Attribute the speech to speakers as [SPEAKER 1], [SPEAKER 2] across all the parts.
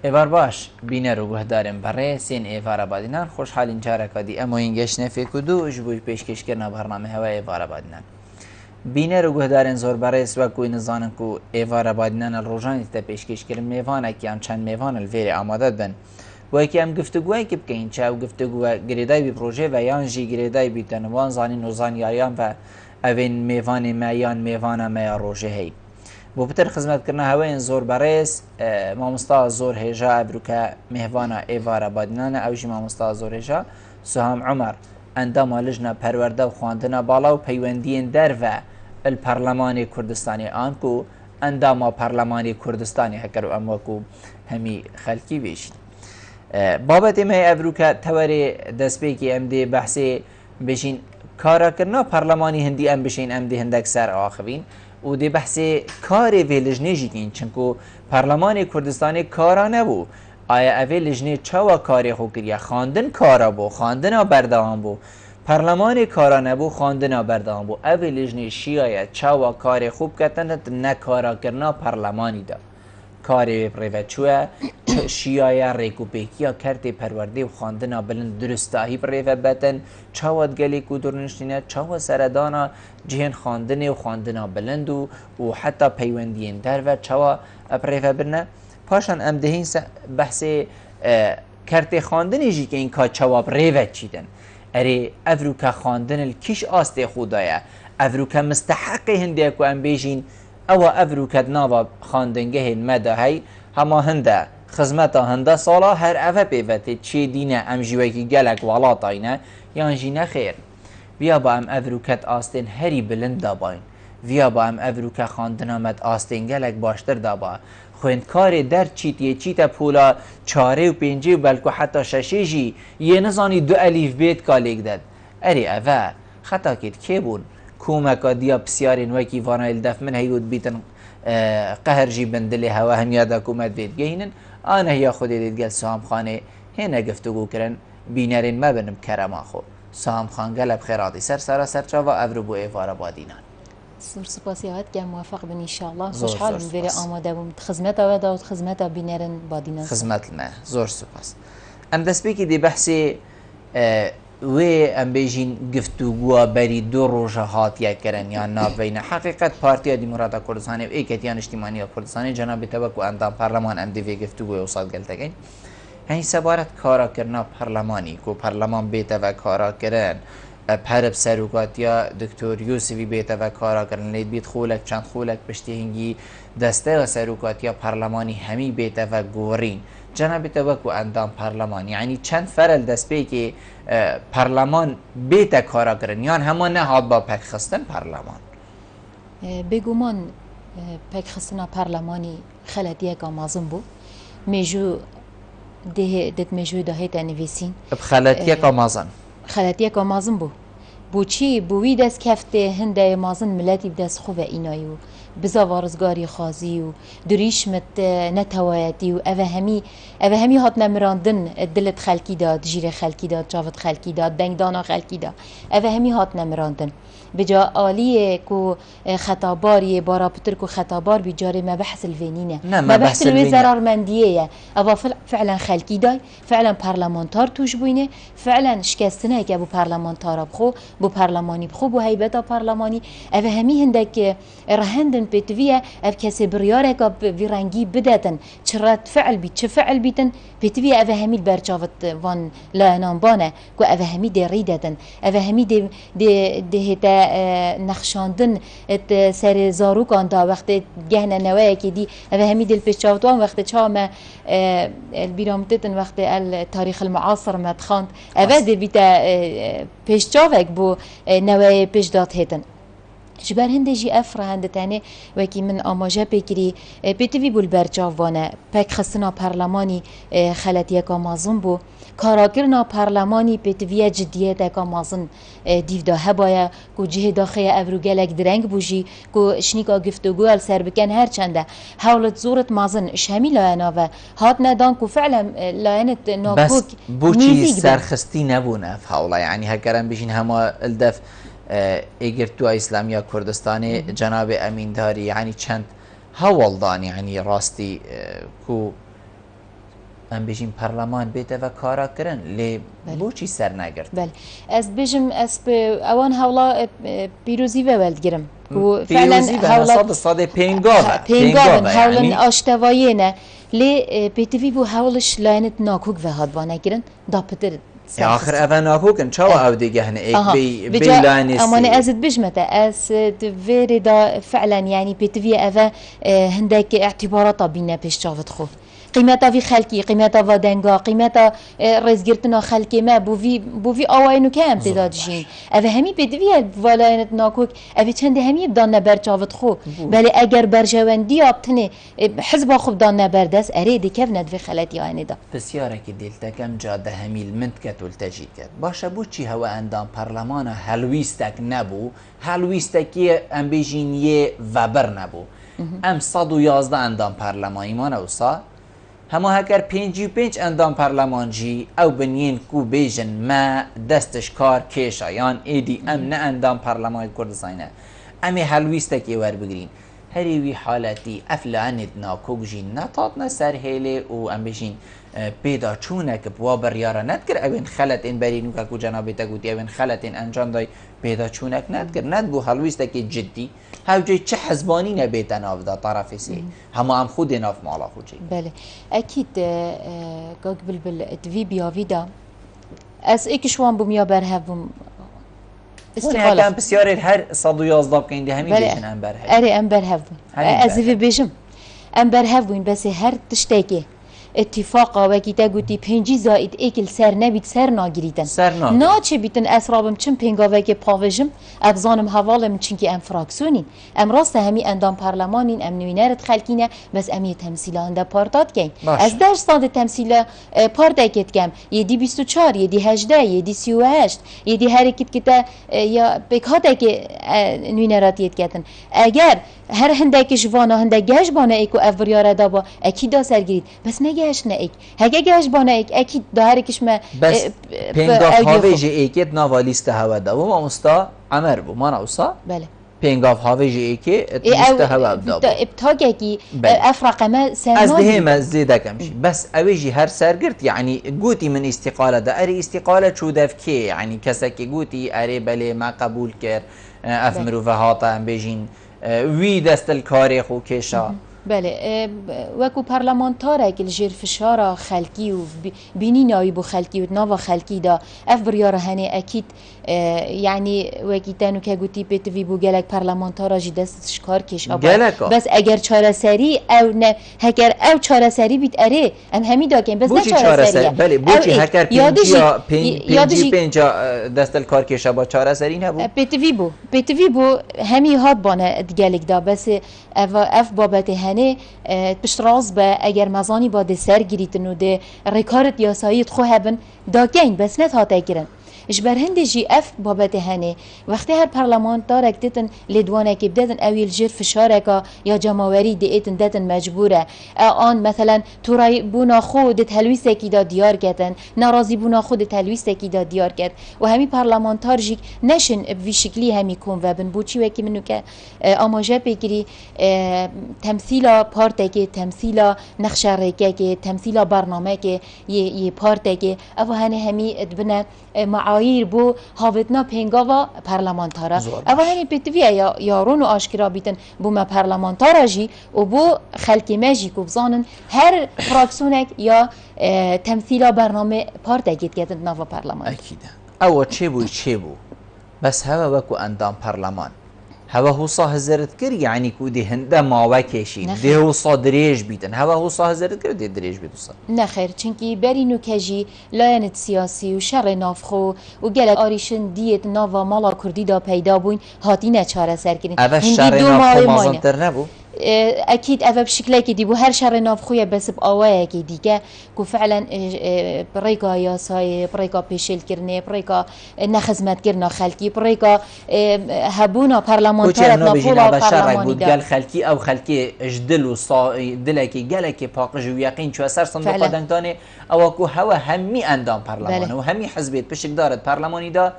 [SPEAKER 1] ایوار باش بینه رو گهدارم برای سین ایوار آبادینان خوشحالین چارکا دی اما این گشت فکودو جبوی پیشکش کردن برنامه هوا ایوار آبادینان بینه رو گهدارن زور برای سوا کوی نزانن کو ایوار آبادینان الروجانی تا پیشکش کردن میوانه که هم چند میوان الویری آماده بن و یکی هم گفتگویی که بکنین چه و گفتگو گریدای بی پروژه و یان جی گریدای بی تنوان زانین و زانیاریان و اوین میوان میان میوان میا روژه هی بۆ پتر خزمەتکردنە هەوەیان زۆر بەڕێز مامۆستا زۆر هێژا ئەبروکە میهوانە ئێوارە بادنانە ئەوژی مامۆستا زۆر هێژا سوهام عومەر ئەنداما لژنە پەروەردە و خواندنە باڵا و پەیوەندیên دەرڤە الپەرلەمانی کوردستانی ئانکو ئەنداما پەرلەمانی کوردستانی هەکەر و ئەم وەکو هەمی خەلکی بێژین بابەتێ مە ئەبروکە تەوەرێ دەستپێکی ئەم دێ بەحسێ بێژین کارەکردنا پەرلەمانی هەندی ئەم بشین ئەم دێ هەندێک سەر ئاخوین و دی بحث کار وی لجنه جیگین چنکو پارلمان کردستانی کارا نبو آیا اوی لجنه چوا کاری خو کریه خواندن کارا بو خواندن بردوام بو پارلمان کارا نبو خواندن بردوام بو اوی لجنه شیعه چوا کاری خوب کتن نه کارا کرنا پارلمانی دا کاری پریوچوه شیعه ریکوپیکیا کرتی پرورده و خواندن بلند درستاهی پریو بتن چواد گلی کو درنشتینه چوا سردانا جهن خواندن و خواندن بلند و حتی پیوندین در و چوا پریو برنه پاشان ام دهین بحث کرتی خواندن جی که این کا چوا پریو چیدن اره افروکا خواندن الکیش آسته خدایه افروکا مستحق هنده کو ام بیجین او افروکت ناوا خواندنگه مدهی هما هنده خزمتا هنده سالا هر اوه پیوته چی دینه ام جوکی گلک والاتاینه یان جینه خیر ویا با ام افروکت آستین هری بلند داباین ویا با ام افروکت خواندن آمد آستین گلک باشتر دابا خویندکار در چیتا پولا چاره و پینجی و بلکو حتی ششه جی یه نزانی دو الیف بیت کالیک داد اری اوه خطا کید که بون کومکا دیا بسیارین وکی وانایل دف من هیود بیتن قهر جی بندلی هوا هم یادا کومت بید گهینن آنه هیا خودی دید گل سام خانه هنه گفتگو کرن بینرین مبنم کرم آخو سام خان گلب خیراتی سر چاوا افرو بو ایوار آبادینان
[SPEAKER 2] زور سپاسی هات گم موفق بن انشاءالله خوشحال می‌وری آماده بوم خدمت و داوت خدمت بینرن بادینان
[SPEAKER 1] خدمت لنا زور سپاس ام دست بکی دی بحثی و ام بیجین گفتگو بری دو روزه هات یا کرن یا نابین حقیقت پارتیا دیموکرات کردستان و ایکتیان اجتماعی کردستان جناب توکو اندام پارلمان ام دی وی گفتگو وصل گلتگین هنی سبارت کارا کرنا پارلمانی کو پارلمان بیت و کارا کرن پرب سروقاتیا دکتر یوسفی بیت و کارا کرن لید بیت خولک چند خولک پشتی هنگی دسته و سروقاتیا پارلمانی همی بیت و گورین جناب توکو اندام پارلمان یعنی چند فرل دست بی که پارلمان بیت کارا کرن یان همان نه با پک خستن پارلمان
[SPEAKER 2] بگومان پک خستن پارلمانی خلطیه که مازم بو میجو ده میجو دهیت نویسین
[SPEAKER 1] خلطیه که مازن
[SPEAKER 2] خلطیه که مازم بو چی بوی دست کفته هنده مازن ملتی بدست خوب اینایو بزاوارزگاری خازی و دریشمت نتوایتی و اوه همی هات نمراندن دلت خلکی داد جیر خلکی داد جاوت خلکی داد دنگدانا خلکی داد اوه همی هات نمراندن بجا آلیه کو خطاباری بارا پتر کو خطابار بجاره مبحث الفينينه مبحث الوی ضررمندیه اوا فعلا خلکی دای فعلا پارلمانتار توش بوینه فعلا شکستنه که بو پارلمانتار بخو بو پارلمانی بخو بو هیبتا پارلمانی اوه همی هندک رهندن بتویه اف کسی بریاره که ویرنگی بدتن چرات فعل بیت چه فعل بیتن بتویه اوه همی برچاوت وان لانان بانه کو اوه همی دی ریدتن اوه همی دی هتا نخشاندن ات سر زاروکان دا وقت گهنه نواه که دی اوه همی دل پیشاوتوان وقت چام البیرامتتن وقت التاريخ المعاصر مدخاند اوه دی بیتا پیشاوک بو نواه پیش داد هتن جبر هنده جی افرا هنده تانه وکی من آماجه بگیری بیتوی بول برجاوانه پک خستنا پارلمانی خلطیه که مازن بو کاراگرنا پارلمانی بیتوی جدیه که مازن دیودا هبایه کو جه داخل افروگلک درنگ بوجی کو شنیکا گفتگو السر بکن هر چنده حولت زورت مازن اش همی لاینه و هات ندان کو فعلا لاینت ناکوک
[SPEAKER 1] بس بوچی سرخستی نبونه حوله یعنی هکرم بشین هما الدف اگر تو اسلامیا کردستانی جناب امینداری یعنی چند هوالدان یعنی راستی کو ام بيجين برلمان بيته و كارا كرن لي بوچي سر نگرت
[SPEAKER 2] بله از بيجم از اوان هولا بيروزي وولد گرم و
[SPEAKER 1] فعلا هولا صاد
[SPEAKER 2] پینگاون هولن آشتوایینه لی بيتوي بو هولش لاينت ناكوك و هادوانه گرن دا پتر
[SPEAKER 1] آخر اوه ناکوکن چاو او دیگه هنه ایک بی لانسی
[SPEAKER 2] امانه ازت بجمته از ویری دا فعلا يعني بيتوي اوه هندك اعتباراتا بينا پیش جاوت خو قيمتا في خلقي قيمتا في دنگا قيمتا رزگرتنا خلقي ما بوفي آوائنو که امتداد جين اوه همي بيتوي والایند ناکوک اوه چنده همي بدان نبر جاوت خو بله اگر برجواندی آبتنه حزب خوب دان نبر دست اره دیکف ندوی خلطی آینه دا
[SPEAKER 1] بسیاره که دیلتا کم جاده همیل مند کت و تجید کرد باشه بو چی هوا اندام پرلمان هلویستک نبو هلویستکی ام بیجین یه وبر نبو ام 111 اندام پرلمانی ما نوسا همه هکر 55 اندام پرلمان جی او بنین کو بیجن ما دستش کار کیشا یان ایدی ام نه اندام پرلمان کردستانه امی هلویستکی ور بگرین هری وی حالتی افلانید ناکوک جین نتاتنا سر هیله و ام بیجین پیدا چونه که بوا بریاره ندکر اوین خلط این برینو که کو جنابی تگوتی اوین خلط این انجام دای پیدا چونک ندکر ند بو هلویستکی جدی هاوجي چه حزباني نبيتا ناف دا طرف سي هما هم خود ناف مالا خوجي
[SPEAKER 2] بله اكيد قبل بالتفي بيافيدا اس اكشوان بميا برهبم
[SPEAKER 1] استقالة كان بسياري هر 111 بكين دي همي بيجن ام برهب
[SPEAKER 2] اري ام برهب از في بيجم ام برهب بس هر تشتاكي اتفاقا و کیتا گوتی 5 زائد ایکل سر نبید سر ناگریدن نا چه بیتن اسرابم چم پنگا و که پاوژم ابزانم حوالم چنکی ام فراکسونین ام راست همی اندام پارلمانین ام نوینرت خلکینه بس امی تمثیل انده پارتات کین از در ساند تمثیل پارتاکت کم یدی 24 یدی 18 یدی 38 یدی حرکت کتا یا بکاتا که نوینراتیت کتن اگر هر هندک جوانا هندک گاش بانه ایکو افریاره دابا اکی دا سرگرید بس نگاش نه ایک هگه گاش بانه ایک اکی دا هر کش ما
[SPEAKER 1] بس پنگاف هاویجی ایکت ناوا لیست هوا دا و ما مستا عمر بو ما نوسا
[SPEAKER 2] بله
[SPEAKER 1] پنگاف هاویجی ایکت لیست هوا دا
[SPEAKER 2] ابتاگه کی افرق ما سنوی
[SPEAKER 1] از دهیم زیده کمشی بس اویجی هر سرگرد یعنی گوتی من استقاله دا اری استقاله چو دفکی یعنی کسی که گوتی اری بله ما قبول کرد افمرو و هاتا ام بیجین وی دست الکاری خو کشا
[SPEAKER 2] بله وکو پارلمانتاره که الجير فشارة خلقي و بینینایی بو خلقي و ناوا خلقي دا اف برياره هنه اكيد يعني وكي تانو که گوتی بتوی بو گلک پارلمانتاره جي دست شکار کش بس اگر چاره سری او نه هکر او چاره سری بیت اره ام همی دا کن بس نه چاره سری
[SPEAKER 1] بله بوچی هکر پنجا دست الکار کشا با چاره سری نبو
[SPEAKER 2] بتوی بو همی هاد بانه گلک دا بس اف بابت هنه پشتراز به اگر مزانی با ده سر گریتن و ده رکارت یاساییت خو هبن دا گین بس نت هاته گرن اش بر هند جی اف بابت هنه وقتی هر پارلمان دارک دیتن لدوانه که بدن اویل جر فشارکا یا جماوری دیتن دتن مجبوره آن مثلا تورای بونا خود تلویسه کی دا دیار کردن ناراضی بونا خود تلویسه کی دا دیار کرد و همی پارلمانتار جی نشن بوی شکلی همی کن و بن بوچی وکی منو که آماجه بگیری تمثیل پارته که تمثیل نقشه که تمثیل برنامه که یه پارته که او هنه همی ادبنه معايير بو هاوتنا پنگاوا پارلمانتارا اول هنی بتویه یارون و آشکرا بیتن بو ما پارلمانتارا جی و بو خلکی ماجی کو بزانن هر فراکسونک یا تمثیل برنامه پارت اگید گیتن ناوا پارلمان
[SPEAKER 1] اکیده او چه بو بس هوا وکو اندام پارلمان هوا هو صاه زرت كر يعني كودي هندا ما وكيشين دي هو صادريج بيتن هوا هو صاه زرت كر دي دريج بيتوصل
[SPEAKER 2] نخير چنكي برينو كجي لاينت سياسي وشر نافخو وقال آريشن ديت نافا مالا كردي دا پیدا بوين هاتينا چاره سر كرين
[SPEAKER 1] هندي دو ماهي مازنتر نبو
[SPEAKER 2] اكيد افا بشكل كي دي بو هر شر نافخويا بس بقوايا كي ديكا كو فعلا بريكا ياساي بريكا بيشيل كرني بريكا نخدمت كرنا خلقي بريكا هبونا برلمانتار
[SPEAKER 1] نافولا برلماني قال خلقي او خلقي اجدل و دلكي قالكي باقج ويقين شو اثر صندوق دنگتاني او كو هوا همي اندام برلمان و همي حزبيت بشك دارت برلماني دا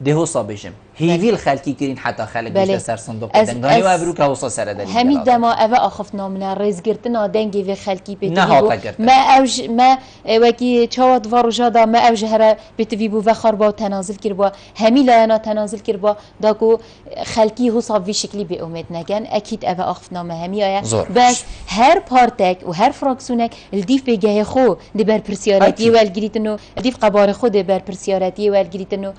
[SPEAKER 1] ده هو صابجم هیویل خلکی کرین حتی خلک
[SPEAKER 2] بله.
[SPEAKER 1] بیشتر سر صندوق دنگانی و ابرو که وصل سر دلیل
[SPEAKER 2] همی دما اوه آخف نامنا ریز گرتنا دنگی و خلکی
[SPEAKER 1] نه
[SPEAKER 2] بیتوی
[SPEAKER 1] هاتا
[SPEAKER 2] بو
[SPEAKER 1] گرتن.
[SPEAKER 2] ما وکی چواد واروجا دا ما اوج هر بیتوی بو و خربا تنازل کر با همی لاینا تنازل کر با داکو خلکی حساب وی شکلی به امید نگن اکید اوه آخف نام همی آیا
[SPEAKER 1] زور.
[SPEAKER 2] بس هر پارتک و هر فراکسونک الدیف بگه خو دبر پرسیارتی
[SPEAKER 1] أكيد.
[SPEAKER 2] والگریتنو الدیف قبار خود دبر پرسیارتی والگریتنو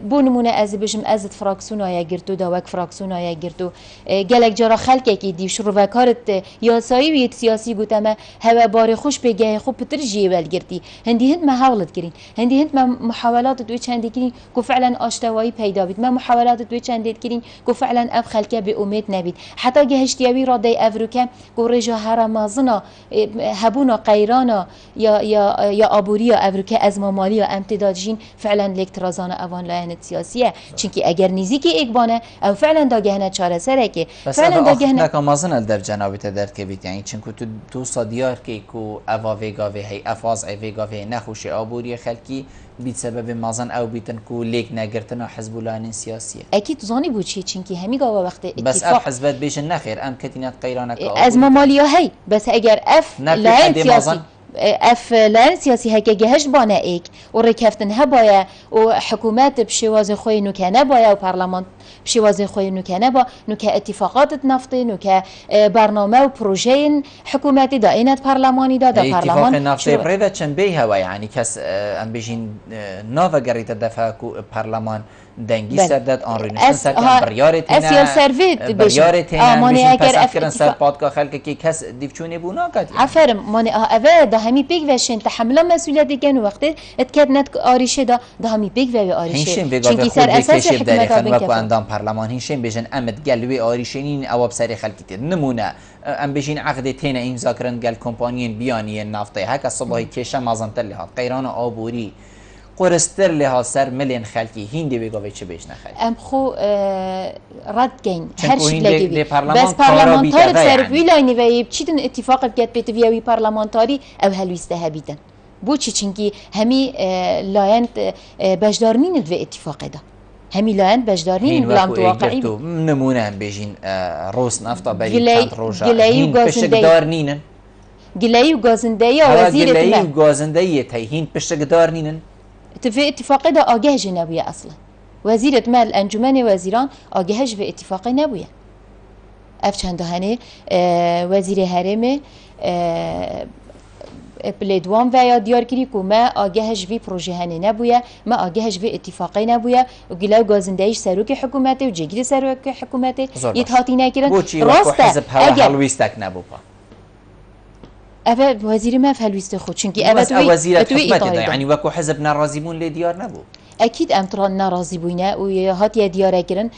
[SPEAKER 2] بو نمونه از بشم ازت فراکسونا گرتو دا وک فراکسونا گرتو گلک جرا خلک کی دی شروع وکارت یاسایی و سیاسی گوتمه هوا بار خوش بگه خو پتر جی والگرتی هندی هند محاولت کرین هندی هند ما محاولات دوی چند کرین کو فعلا آشتوایی پیدا بید ما محاولات دوی چند کرین کو فعلا اب خلک به امید نبید حتی گهشتیاوی را دی افروکه کو رجا هرمازنا هبونا قیرانا یا آبوریا افروکه از مالی و امتدادجین فعلا لکترازان اوان لاینت سیاسیه چونکی اگر نزیکی اگبانه او فعلا دا گهنه چاره سره که
[SPEAKER 1] بس
[SPEAKER 2] فعلا
[SPEAKER 1] اوا
[SPEAKER 2] دا گهنه
[SPEAKER 1] اخنا کامازن الدر جنابی تدرد که بیت یعنی چون که تو صدیار که کو اوا ویگا وی هی افاز ویگا وی نخوش آبوری خلکی بیت سبب مازن او بیتن کو لیک نگرتن حزب الله سیاسیه
[SPEAKER 2] اكيد زاني بوشي چنكي همي قاوا وقت
[SPEAKER 1] بس اف
[SPEAKER 2] اتفاق
[SPEAKER 1] حزبت بیشن نخیر ام کتینات قیرانک
[SPEAKER 2] از ماليا هي بس اگر اف
[SPEAKER 1] نبي
[SPEAKER 2] لاين
[SPEAKER 1] حد
[SPEAKER 2] سياسي
[SPEAKER 1] مازن.
[SPEAKER 2] اف لاين سياسي هكا جهش بانا ايك وركفتن هبايا وحكومات بشواز خوي نكانه بايا وبرلمان بشواز خوي نكانه با نكا اتفاقات نفطي نكا برنامه وبروجين حكوماتي دائنه برلماني دا
[SPEAKER 1] اتفاق
[SPEAKER 2] برلمان
[SPEAKER 1] نفتی پریوت چند بی هوا یعنی کس ام بیشین ناو گریت دفعه کو پارلمان دنگی
[SPEAKER 2] بله.
[SPEAKER 1] سرداد آن رینشتن سر
[SPEAKER 2] ها،
[SPEAKER 1] کن بریارتینا
[SPEAKER 2] اسیال سروید بشن.
[SPEAKER 1] بریارتینا
[SPEAKER 2] آمانی
[SPEAKER 1] بیشین
[SPEAKER 2] اگر
[SPEAKER 1] پسند
[SPEAKER 2] اف
[SPEAKER 1] کردن سر
[SPEAKER 2] اتفاق-
[SPEAKER 1] پادکا خلک که کس دیفچونی بونا کد
[SPEAKER 2] عفرم ماني اوه ده همي بيك وشين تحمل مسؤوليتي كان وقت اتكدنت آريشه ده همي بيك و آريشه
[SPEAKER 1] هینشین
[SPEAKER 2] چونكي
[SPEAKER 1] بگاه
[SPEAKER 2] سر
[SPEAKER 1] خود
[SPEAKER 2] اساس
[SPEAKER 1] بکشیب داری
[SPEAKER 2] حكومت
[SPEAKER 1] خن وکو
[SPEAKER 2] بنكفر
[SPEAKER 1] اندام پارلمان هینشین بیشن امد گلوی آریشینین اواب سری خلکی تیر نمونه ام بیشین عقد تینا امضا کرن گل کمپانیین بیانی نفتی هک صبحی کشه مازنتر لحاظ قیران آبوری قرستر لحاظ سر ملین خلکی هندی بگاه چه بیش نخری
[SPEAKER 2] ام خو رد كاين
[SPEAKER 1] چون
[SPEAKER 2] هر
[SPEAKER 1] که
[SPEAKER 2] شيء
[SPEAKER 1] این
[SPEAKER 2] لاقي
[SPEAKER 1] دی
[SPEAKER 2] بس
[SPEAKER 1] پارلمان
[SPEAKER 2] برلمانتار
[SPEAKER 1] کارا بیده
[SPEAKER 2] تصرف
[SPEAKER 1] یعنی.
[SPEAKER 2] ویلایني و بچيدن اتفاق بكات بيتوياوي برلمانتاري او هلويسته هبيدن بوچي چنكي همي لاين بجدارنين الفي اتفاق ده همي لاين بجدارنين
[SPEAKER 1] هین
[SPEAKER 2] بلام
[SPEAKER 1] وکو
[SPEAKER 2] واقعي
[SPEAKER 1] ایگرتو نمونه هم بیشین روز نفتا بری
[SPEAKER 2] گلی-
[SPEAKER 1] چند روژا
[SPEAKER 2] گلی و
[SPEAKER 1] هین
[SPEAKER 2] گازندهی.
[SPEAKER 1] پشتگدار نینن
[SPEAKER 2] قلاي وغازندايا
[SPEAKER 1] هوا
[SPEAKER 2] وزير
[SPEAKER 1] گلی و
[SPEAKER 2] المال
[SPEAKER 1] گازندهی تی هین پشتگدار نینن
[SPEAKER 2] في اتفاق ده آگه نبويا اصلا وزيرة مال انجمن وزيران آگهش في اتفاق نبويا اف چند هنه وزير هرمه بلدوان ویا دیار کری که ما آگهش وی پروژه هنه نبویه ما آگهش وی اتفاقی نبویه و گلاو گازندهیش سروک حکومته و جگری سروک حکومته
[SPEAKER 1] زور باش.
[SPEAKER 2] یتهاتی نکرن
[SPEAKER 1] بوچی وکو حزب هوا
[SPEAKER 2] اگر
[SPEAKER 1] هلویستک نبوپا
[SPEAKER 2] اوه وزیر ما فلویست خود چونکی اوه
[SPEAKER 1] بس وزیرت
[SPEAKER 2] توی
[SPEAKER 1] حکومت ده
[SPEAKER 2] ایتالیا
[SPEAKER 1] یعنی وکو حزب ناراضیبون لی دیار نبو
[SPEAKER 2] اكيد ام ترى ناراضي بوينه و هاتي دياره كرن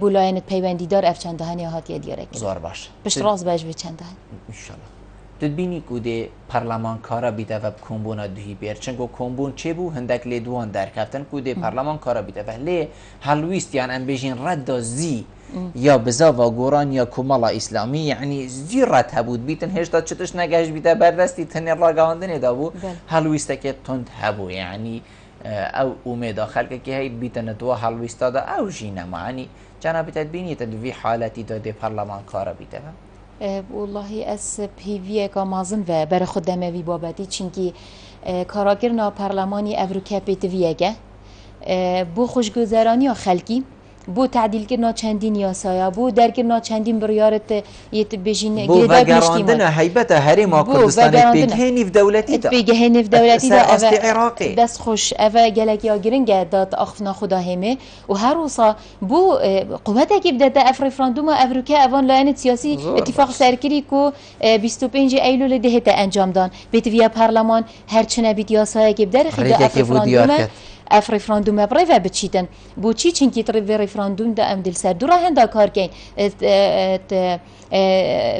[SPEAKER 2] بولاينت پیوندی دار اف چند هنی هاتي دياره كرن
[SPEAKER 1] زور باش
[SPEAKER 2] بش راز باش به چند هن
[SPEAKER 1] انشالله تدبینی که ده پارلمان کارا بیده و کمبونا دهی بیر چنگو کمبون چه بو هندک لیدوان در کفتن که ده پارلمان کارا بیده و لی هلویست یعنی ام بیشین رد زی یا بزا و گوران یا کمالا اسلامی یعنی زی رد هبود بیتن هشتا چتش نگهش بیده بردستی تنی راگاندنی دا بو هلویسته که تند هبو یعنی او امید خلق که هی بیتن دو هلویستا دا او جینه معنی جناب تدبینی تدوی حالتی داده پارلمان کارا بیده
[SPEAKER 2] والله اس پیوی که مازن و بر خود دموی بابتی چونکی کاراگرنا پارلمانی اوروکا پیتویگه بو خوشگذرانی خلکی بو تعدیل کرنا چندین یاسایا بو در کرنا چندین بریارت یت بجین
[SPEAKER 1] بو وگراندن هیبت هرم کردستان پیگهنی و دولتی دا
[SPEAKER 2] پیگهنی و دولتی دا
[SPEAKER 1] سر عراقی
[SPEAKER 2] دست خوش اوه گلکی آگرنگه داد اخفنا خدا همه و هر روزا بو قوته که بدده اف رفراندوم اوروکا اوان لاین سیاسی اتفاق سرکری کو 25 ایلول دهت انجام دان بیتویا پارلمان هر چنه بیت یاسایا که بدر خیلی اف رفراندوم اف رفراندوم برای بچیدن بو چی چنکی تری رفراندوم دا ام دل سر دورا هندا کار کن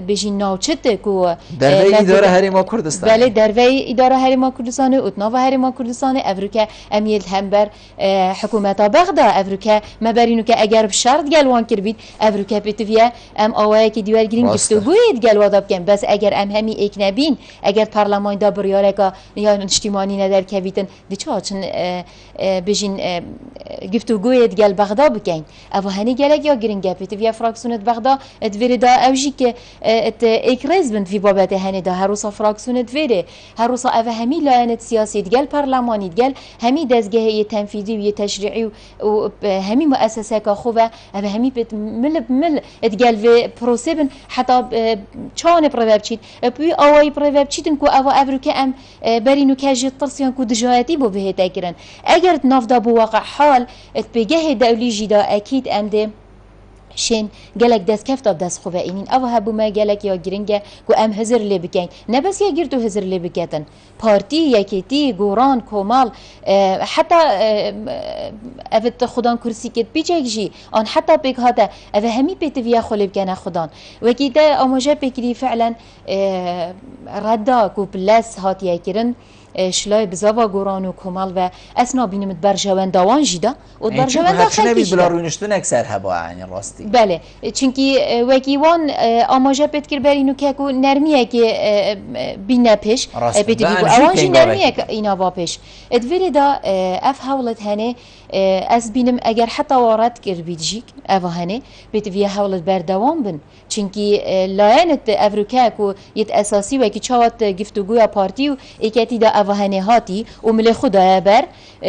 [SPEAKER 2] بجین ناوچت کو
[SPEAKER 1] در اداره هرم کردستان
[SPEAKER 2] بله در اداره هرم کردستان و اتناو هرم کردستان اوروکا امیل هم بر حکومت بغدا اوروکا مبرینو که اگر بشرط گلوان کر بید اوروکا پیتویا ام آوای که دیوار گرین گفتگوید گلوا داب کن بس اگر ام همی ایک نبین اگر پارلمان دا بریاره که یا اجتماعی ندار کویتن دیچه چن بجین گفتگوی دگل بغدا بکن او هنی گلک یا گرینگه پیت ویا فراکسیونت بغدا ادویری دا اوجی که ات اکریز بند فی بابت هنی دا هر روزا فراکسیونت ویره هر روزا او همی لاینت سیاسی دگل پارلمانی دگل همی دزگه تنفیذی و تشریعی و همی مؤسسه که خوبه او همی بت مل دگل و پروسه بن حتی چان پرواب چید بی آوای پرواب چیدن کو او ابرو که ام برینو کاجی ترسیان کو دجایتی بو به تاکرن اگر نافدا بو واقع حال ات بجه دولی جدا اكيد امده شين قالك داس كفت داس خوفاينين او هبو ما قالك يا جرينجا كو ام هزر لي بكاين نبس يا جرتو هزر لي بكاتن بارتي ياكيتي غوران كومال حتى افت خدان كرسي كت بيجي ان حتى بيك هذا افهمي بيت فيا خلي بكان خدان وكيدا امجا بكري فعلا ردا كو بلاس هات ياكرن شلای بزاوا گوران و کمال و اسنا بینیم برجوان دوان جدا و برجوان دا خیلی جدا.
[SPEAKER 1] بلا روینشتن اکثر هوا یعنی راستی.
[SPEAKER 2] بله چونکی وکیوان آماجه پتکر بر اینو که کو نرمیه که بینه پیش پیتی بیگو اوانجی نرمیه که اینا با پیش. ادویری دا اف حولت هنه از بینم اگر حتی وارد کر بیدجیک اوه هنه پیتی وی حولت بر دوام بن چونکی لاینت افریقا کو یت اساسی و کی چوات گفتگویا پارتی و اکتی دا وهني هاتي وملي خدها بر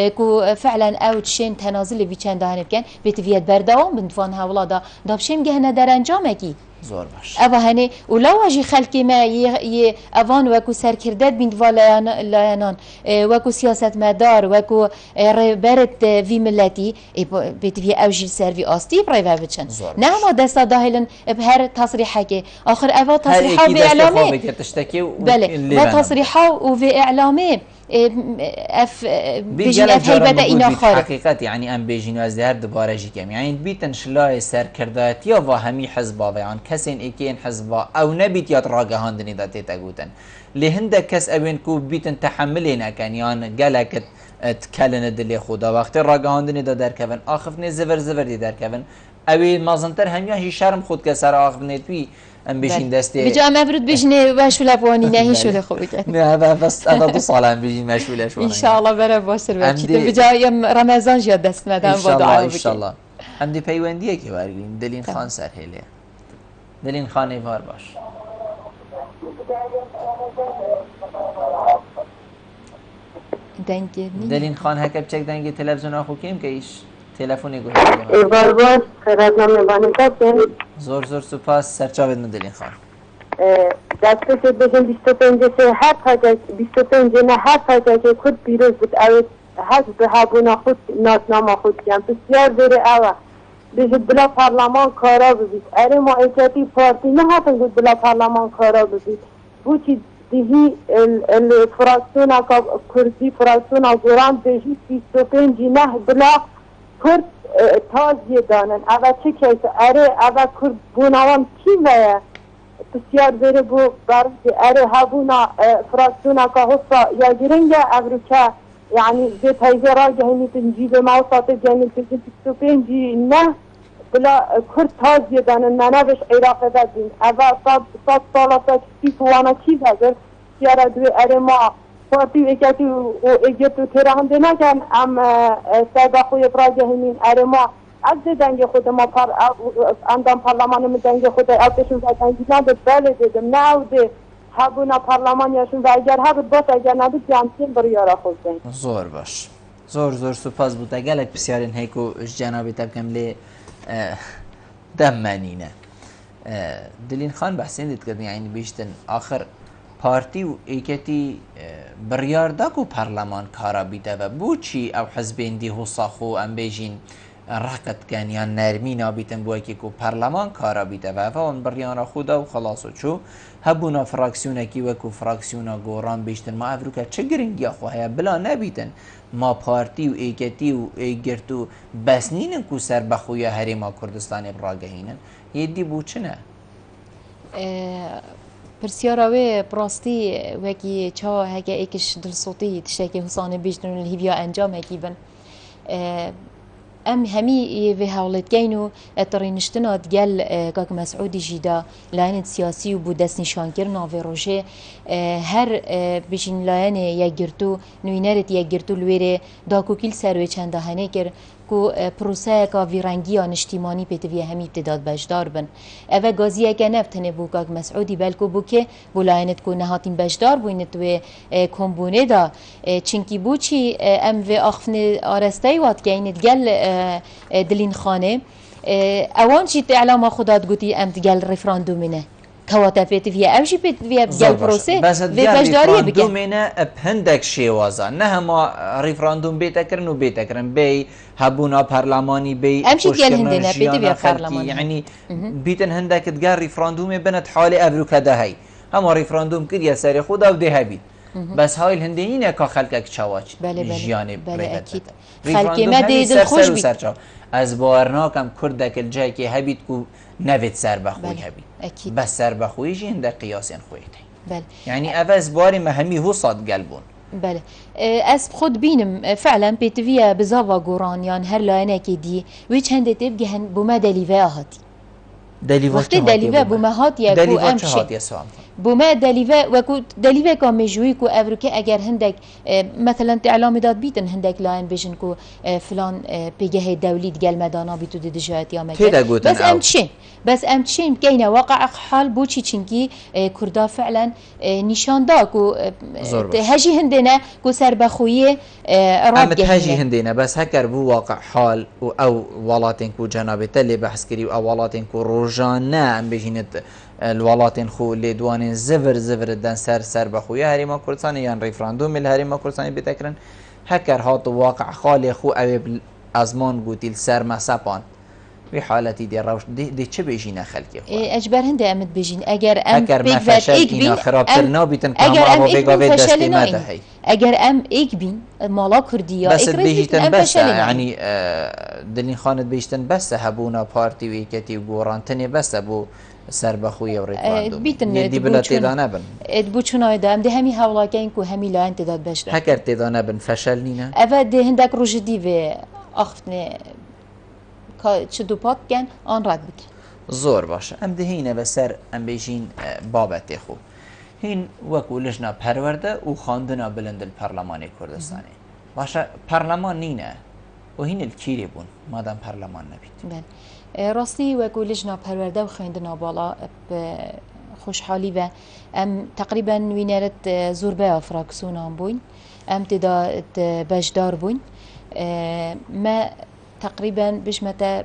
[SPEAKER 2] كو فعلا اوت شين تنازل في چند دهن بكن بتفيد بردوام بنتفان هولا دا بشيم جهنا در انجامكي
[SPEAKER 1] زور باش
[SPEAKER 2] اوهني ولو اجي خلقي ما ي اوان وكو سركردت بنتفاليانان وكو سياسه مدار وكو ربرت في ملتي بتفي اوجي سيرفي استي برايفاتشن نعم دستا داهلن بهر تصريحك اخر اوا تصريحات باعلامي بله وتصريحات وفي اعلامي اف بيجين اف هيبتا اینا خارج
[SPEAKER 1] حقیقت یعنی ام بيجين از هر دوباره جيكم يعني بيتن شلای سرکردات یا و همی حزبا و آن کسین اکین حزبا او نبیت یاد راگهاندنی داتی تگوتن لهند کس اوین کو بیتن تحملین اکن یان گلکت تکلن دلی خدا وقتی راگهاندنی دا در کون آخفنی زور دی در کون اوی مازنتر همیه شرم خود که سر آخفنی توی ام بيجين دستي
[SPEAKER 2] بيجي مفروض بيجني واشوله بواني نهي شوله خوبك
[SPEAKER 1] نه بس انا 2 سال ام بيجين مشوله شو
[SPEAKER 2] ان شاء الله برا باشر بچي بيجي يوم رمضان جا دست مدام
[SPEAKER 1] با دعا ان شاء الله عندي پیوندیه که برگیم دلین خان سر هله دلین خان ایوار باش دلین خان هکب چک دنگی تلویزیون آخو کیم که ایش تلفنی گوشی
[SPEAKER 3] ایوار باش خیراتنامه بانی کردیم
[SPEAKER 1] زور سپاس سرچاوید ندلین خان
[SPEAKER 3] دستش بگیم 25 نه هر پاجه که خود پیروز بود اوید حزب هابونا خود ناسنامه خود کیم بسیار بره اوه بجد بلا پارلمان کارا ببید اره ما ایجادی پارتی نه هاتن بود بلا پارلمان کارا ببید بوچی دیهی الفراکسیون کردی فراکسیون گوران بجید 25 نه بلا کرد تازیه دانن اوه چه کیسه اره اوه کرد بوناوان کی ویه بسیار بره بو برد اره هابونا فراکسیونا که حصا یا گرنگه امریکا یعنی به تایزه را جهنی تنجیب موسط جهنی تنجیب 25 نه بلا کرد تازیه دانن منابش عراق دادین اوه 100 سالا تا کسی توانا چیز هزر بسیار دوی اره ما پارتی اکتی و اگرتو ترانده نکن ام سادا خوی براجهنین اره ما از دنگ خود ما اندام پارلمان دنگ خود اتشون دنگی نده بله دیدم نه ده هبونا پارلمان یاشون و اگر هبود باش اگر نبود جمعین بر یارا خود دنگ
[SPEAKER 1] زور باش زور سپاس بود اگلک بسیارین هیکو جنابی تبکم لی دم منینه دلین خان بحثین دید کردن یعنی بیشتن آخر پارتی و ایکتی بریارده کو پارلمان کارا بیده و بو چی او حزبین دی حصاخو ام بیجین رقت کن یا نرمینا بیتن بوی که کو پارلمان کارا بیده و اون بریان خودا و خلاصو چو هبونا فراکسیونه کی و کو فراکسیونا گوران بیشتن ما افروکا چه گرنگی خواهی بلا نبیتن ما پارتی و ایکتی و ایگرتو بسنینن کو سر بخوی هریما کردستان براگهینن یدی بو چنه؟
[SPEAKER 2] پرسیاراوی براستی وکی چا هکه ایکش دلصوتی تشکی حسان بیشتن الهیویا انجام هکی بن ام همي في هولت كينو ترينشتنا ديال كاك مسعود جيدا لاين سياسي وبو دس نشان كرنا في روجي هر بيجين لاين يگرتو نوينرت يگرتو لويره داكو كيل سروي چند هنه كر کو پروسه کا ویرانگی آن اجتماعی پیتوی همی ابتداد بجدار بن. اوه گازیه که نفتنه بو که مسعودی بلکو بو که بولاینت کو نهاتین بجدار بوینت و کمبونه دا چنکی بو چی ام و آخفن آرسته وات که اینت گل دلین خانه اوان چی اعلام خودات گوتی ام گل رفراندومینه كواتا بيتفيا أمشي بيتفيا بجال بروسي
[SPEAKER 1] بس ريفراندوم منا بهندك شيوازا نهما ريفراندوم بيتكرن وبيتكرن بي هبونا برلماني بي
[SPEAKER 2] أمشي ديال هندنا بيتفيا برلماني
[SPEAKER 1] يعني بيتن هندك تقال ريفراندوم بنت حالي أبروكا دهي هما ريفراندوم كريا ساري خدا وده هبيت بس هاي الهنديين كا خلقك تشاواش
[SPEAKER 2] جياني
[SPEAKER 1] بله
[SPEAKER 2] أكيد
[SPEAKER 1] خلقي ما ديد الخوش بيت از باورناكم كردك الجاي كي هبيت كو نفت سر بخوي هبي
[SPEAKER 2] أكيد
[SPEAKER 1] بس سر بخوي جي هنده قياسين خويتي
[SPEAKER 2] بله
[SPEAKER 1] يعني أفاز باري مهمي هو صاد قلبون
[SPEAKER 2] بله از خود بینم فعلا بيتفيا بزاوا قران يعني هر لاينا كي دي ويش هنده تبقى هن بما دليفا هاتي وقتی دلیوه بومه هات یا کو امشی بومه دلیوه و کو دلیوه کا مجوی کو افریقا اگر هندک مثلا اعلام داد بیتن هندک لاین بجن کو فلان پیگه دولی دگل مدانا بیتو دجات یا مگه بس امشین کینه واقع حال بوچی چنکی کردا فعلا نشان دا کو هجی هندنا کو سربخویه
[SPEAKER 1] راب هجی هندنا بس هکر بو واقع حال او ولاتن کو جناب تلی بحث کری او ولاتن کو روزانه ام بجینت الولاتن خو لدوان زفر دن سر بخویه هریما کردستان یان ریفراندوم الهریما کردستان بتکرن هکر هات واقع خال خو او ازمان گوتیل سر مسپان في حالتي دي روش دي چه بيجينا خلقي
[SPEAKER 2] اجبر هند امد بيجين اگر ام
[SPEAKER 1] بيك فات ايك بين خرابترنا بيتن كامرا وبيقا دستي ما دهي
[SPEAKER 2] اگر ام ايك بين مالا كرديا
[SPEAKER 1] بس بيجيتن بس يعني دلين خانت بيجتن بس هبونا بارتي ويكتي وقورانتني بس ابو سر بخويا وريفراندوم دي بلا تيدانا بن
[SPEAKER 2] ادبو چنا دام دي همي حوالا كاين كو همي لا انت داد بشدا
[SPEAKER 1] هكر تيدانا بن فشل نينا
[SPEAKER 2] اوا دي هندك روجدي و اختني چه دو پات گن آن رد بکن
[SPEAKER 1] زور باشه ام دهینه بسر ام بیشین بابت خو هین وکو لجنا پرورده و خواندنا بلند الپرلمان کردستانی باشه پرلمان نینه و هین الکیری بون مادام پرلمان نبید
[SPEAKER 2] راستی وکو لجنا پرورده و خواندنا بالا خوشحالی و ام تقریبا وینرت زوربه فراکسون هم بوین ام تدا بجدار بوین ما تقريبا بش متى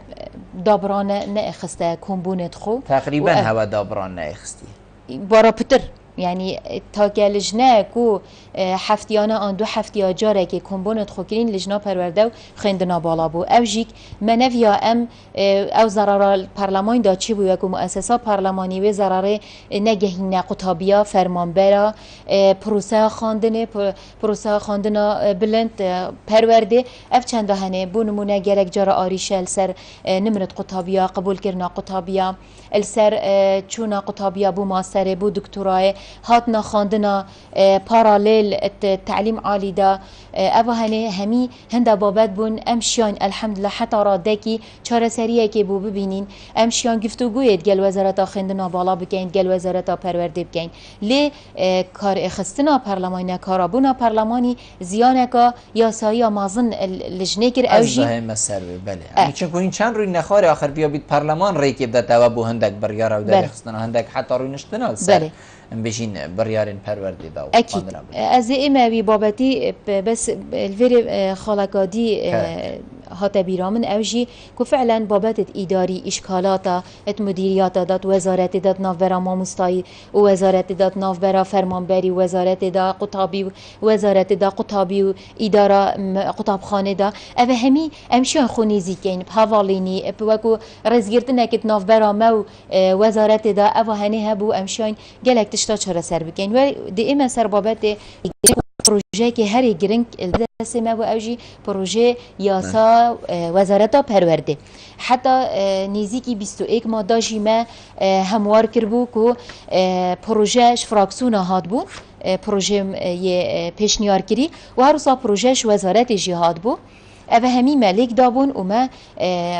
[SPEAKER 2] دابرانه ناخسته كومبونت خو
[SPEAKER 1] تقريبا هوا دابران ناخستي
[SPEAKER 2] برا بتر يعني تاكا لجنه كو حفتيانا ان دو حفتيا جاره كي كومبونت خو كرين لجنه پرورده خندنا بالا بو او جيك منفيا ام او ضرر البرلمان دا چي بو يكو مؤسسه برلماني و ضرر نگهين قطابيا فرمانبرا پروسه خواندنا بلند پرورده اف چند هنه بو نمونه گرک جاره آریشل سر نمرت قطابيا قبول کرنا قطابيا السر چونا قطابيا بو ماستر بو دکتورای هاتنا خواندنا پارالیل تعلیم عالی دا اوه هنه همی هنده بابت بون امشیان الحمدلله حتی رادکی چاره سریه که بو ببینین امشیان گفتگوید گل وزارتا خواندنا بالا بکین گل وزارتا پرورده بکین لی کار اخستنا پرلمانی کارا بونا پرلمانی زیانکا یاسایی مازن لجنه کر اوجی
[SPEAKER 1] از ذهن مسر بله چون این چند روی نخاره آخر بیا بید پرلمان ریکی بده بو هندک بریاره و در اخستنا هندک حتی روی نشتنا سر بيجين بريارين پرورده دا
[SPEAKER 2] اكيد از اموي بابتي بس الفيري خالقادي هات بيرامن اوجي كو فعلا بابت اداري اشكالاتا مديريات دات وزارت دات نافبرا ماموستاي ووزارت دات نافبرا فرمانبري وزارت دا قطابي وزارت دا قطابي اداره قطاب خانه دا او همي امشي خونيزي كاين بحواليني بوكو رزگرتنا كت نافبرا مو وزارت دا او هني هبو امشي گلك تشتا چرا سر بكين و دي اما سر بابت پروژه که هری گرنگ الدست ما و اوجی پروژه یاسا وزارتا پرورده حتی نیزی 21 ماده جی ما هموار کربو که پروژهش فراکسون هاد بو پروژه پیشنیار کری و هر روزا پروژهش وزارت جهاد بو اوه همی ملک دابون و ما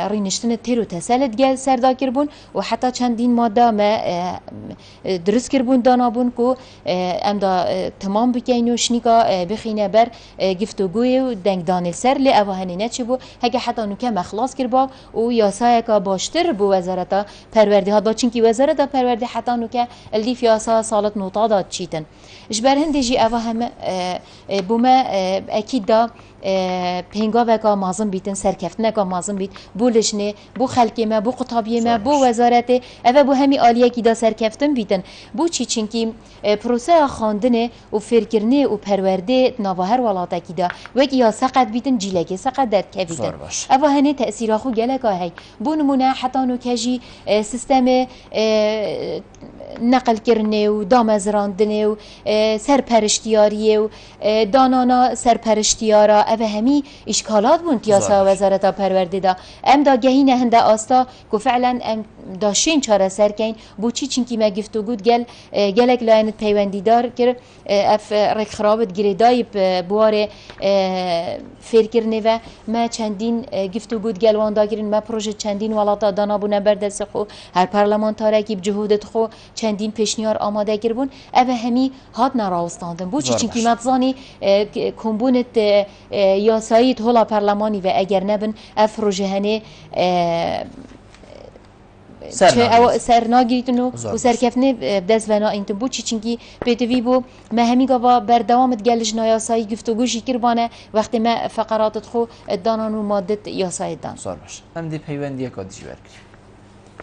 [SPEAKER 2] رینشتن تیرو تسلط گل سردا کربون و حتی چندین ماده ما درست کربون دانابون که ام دا تمام بکین و شنیکا بخینه بر گفتگوی و دنگ دانه سر لی اوه هنی نچه بو هگه حتی نوکه مخلاص کربا و یاسای که باشتر بو وزارتا پرورده ها دا چنکی وزارتا پرورده حتی نوکه الدیف یاسا سالت نوتا داد چیتن جبر هنده جی اوه هم بو ما اکید دا پنگا وکا مازن بیتن سرکفتنه کا مازن بیت بو لجنه بو خلقی ما بو قطابی ما بو وزارت اوه بو همی آلیه کی دا سرکفتن بیتن بو چی چنکی پروسه خواندنه و فرکرنه و پرورده نواهر ولاتا کی دا وکی یا سقط بیتن جیلگی سقط درد که بیتن اوه هنه تأثیر خو گلکا هی بو نمونه حتی نوکجی سیستم نقل کرنه و دامزراندنه و سرپرشتیاریه و دانانا سرپرشتیارا اوه همی اشکالات بون تیاسا وزارتا پرورده دا ام دا گهینه هنده آستا که فعلا ام داشین چاره سرکین بو چی چنکی ما گفتگود گلک لاینت پیوندی دار کر اف رک خرابت گریدای بواره فکرنه و ما چندین گفتگود گلوان دا کرن ما پروژه چندین ولاتا دانا بونه بردست خو هر پارلمانتاره کی بجهودت خو چندین پیشنیار آماده کربون اوه همی هاد نراوستاندن بو چی چنکی متزانی کمبونت یاساییت هلا پارلمانی و اگر نبن اف پروژه هنه سرناگیتن و سرکفنه دست ونا اینتن بو چی چنگی پیتوی بو ما همی گاوا بردوامت گلج نایاسایی گفتگوشی کربانه وقتی ما فقراتت خو دانان و مادت یاسایی دان
[SPEAKER 1] سوال باش هم دی پیوندی کادیشی برکری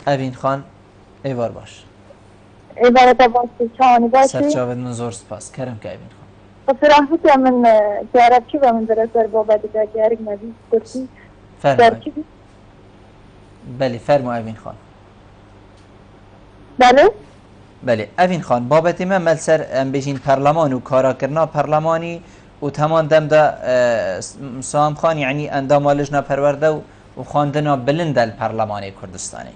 [SPEAKER 1] اوین خان ایوار باش
[SPEAKER 3] ایوار تا باشی چانی باشی
[SPEAKER 1] سرچاوت من زور سپاس کرم که اوین خان
[SPEAKER 3] فرحمت من جارب چی با من درسر بابا دیگر جارب نبی کرسی
[SPEAKER 1] فرمایی بله فرما اوین خان بله اوین خان بابت من ملسر ام بجین پرلمان و کارا کرنا پرلمانی و تمام دم دا سام خان یعنی اندام لجنه پرورده و خواندنا بلند الپرلمان کردستانی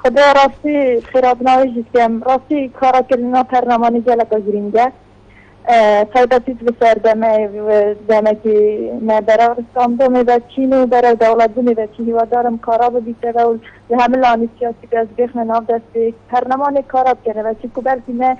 [SPEAKER 3] خدا راستی خرابناوی جدیم راستی کارا کرنا پرلمانی جلکا گرینگه سایداتیت بسر دمه که ما برای رستاندم و چینو برای دولت بونی و چینی و دارم کارا بیشتر و همه لانی سیاسی که از بخن نام دست به پرلمان کارا کنه و چون بلکه نه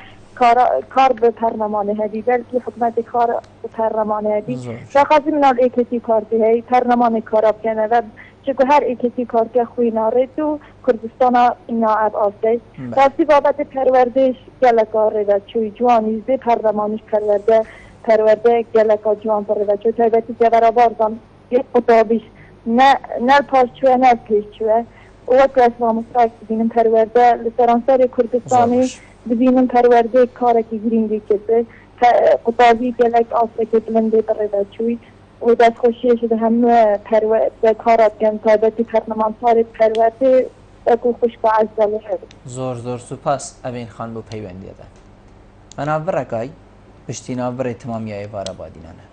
[SPEAKER 3] کار به پرلمان هدی بلکه حکومت کار به پرلمان هدی شخصی منال ایکتی کارتی هی پرلمان کارا کنه و چون هر ایکتی کارتی خوی ناره تو کردستان اینا اب آفده راستی بابت پروردهش گلکا رده چوی جوانی زی پرلمانش پرورده گلکا جوان پرده چوی تایبتی جوارا بارزان یک قطابیش نه پاش چوه نه پیش چوه او وقت اسلام مسترک ببینم پرورده لسرانسار کردستانی ببینم پرورده کارکی گرینگی کسی قطابی گلک آفده که بلنده پرده چوی و دست خوشیه شده همه پرورده کارات کن تایبتی پرلمانسار پرورده اکو خوش با عزاله
[SPEAKER 1] زور زور سپاس اوین خان بو پیوندی ده من آورکای پشتین آور تمامی ایوار آبادینانه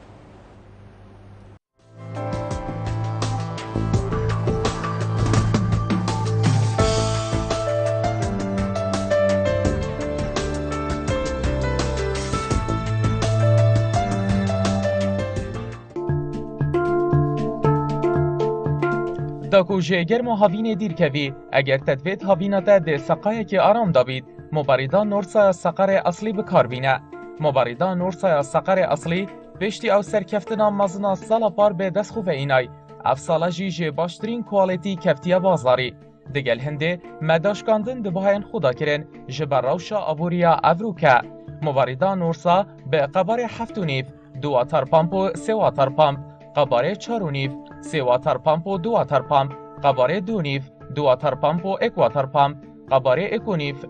[SPEAKER 4] داکو جگر هاوین دیر کوی اگر تدوید هاویناته ده سقای که آرام دابید مباردا نورسا سقر اصلی بکار بینه مباردا نورسا سقر اصلی پشتی او سرکفتنا مزنا سالا پار به دست خوب اینای افسالا جی باشترین کوالیتی کفتیا بازاری دگل هنده مداشکاندن دباین خدا کرن جبر روشا آبوریا افروکه مباردا نورسا به قبار 7.5 2 واتر پامپ و 3 واتر پامپ قباره 4.5 3 واتر پامپ و 2 واتر پامپ قباره 2.5 2 واتر پامپ و 1 واتر پامپ قباره 1.5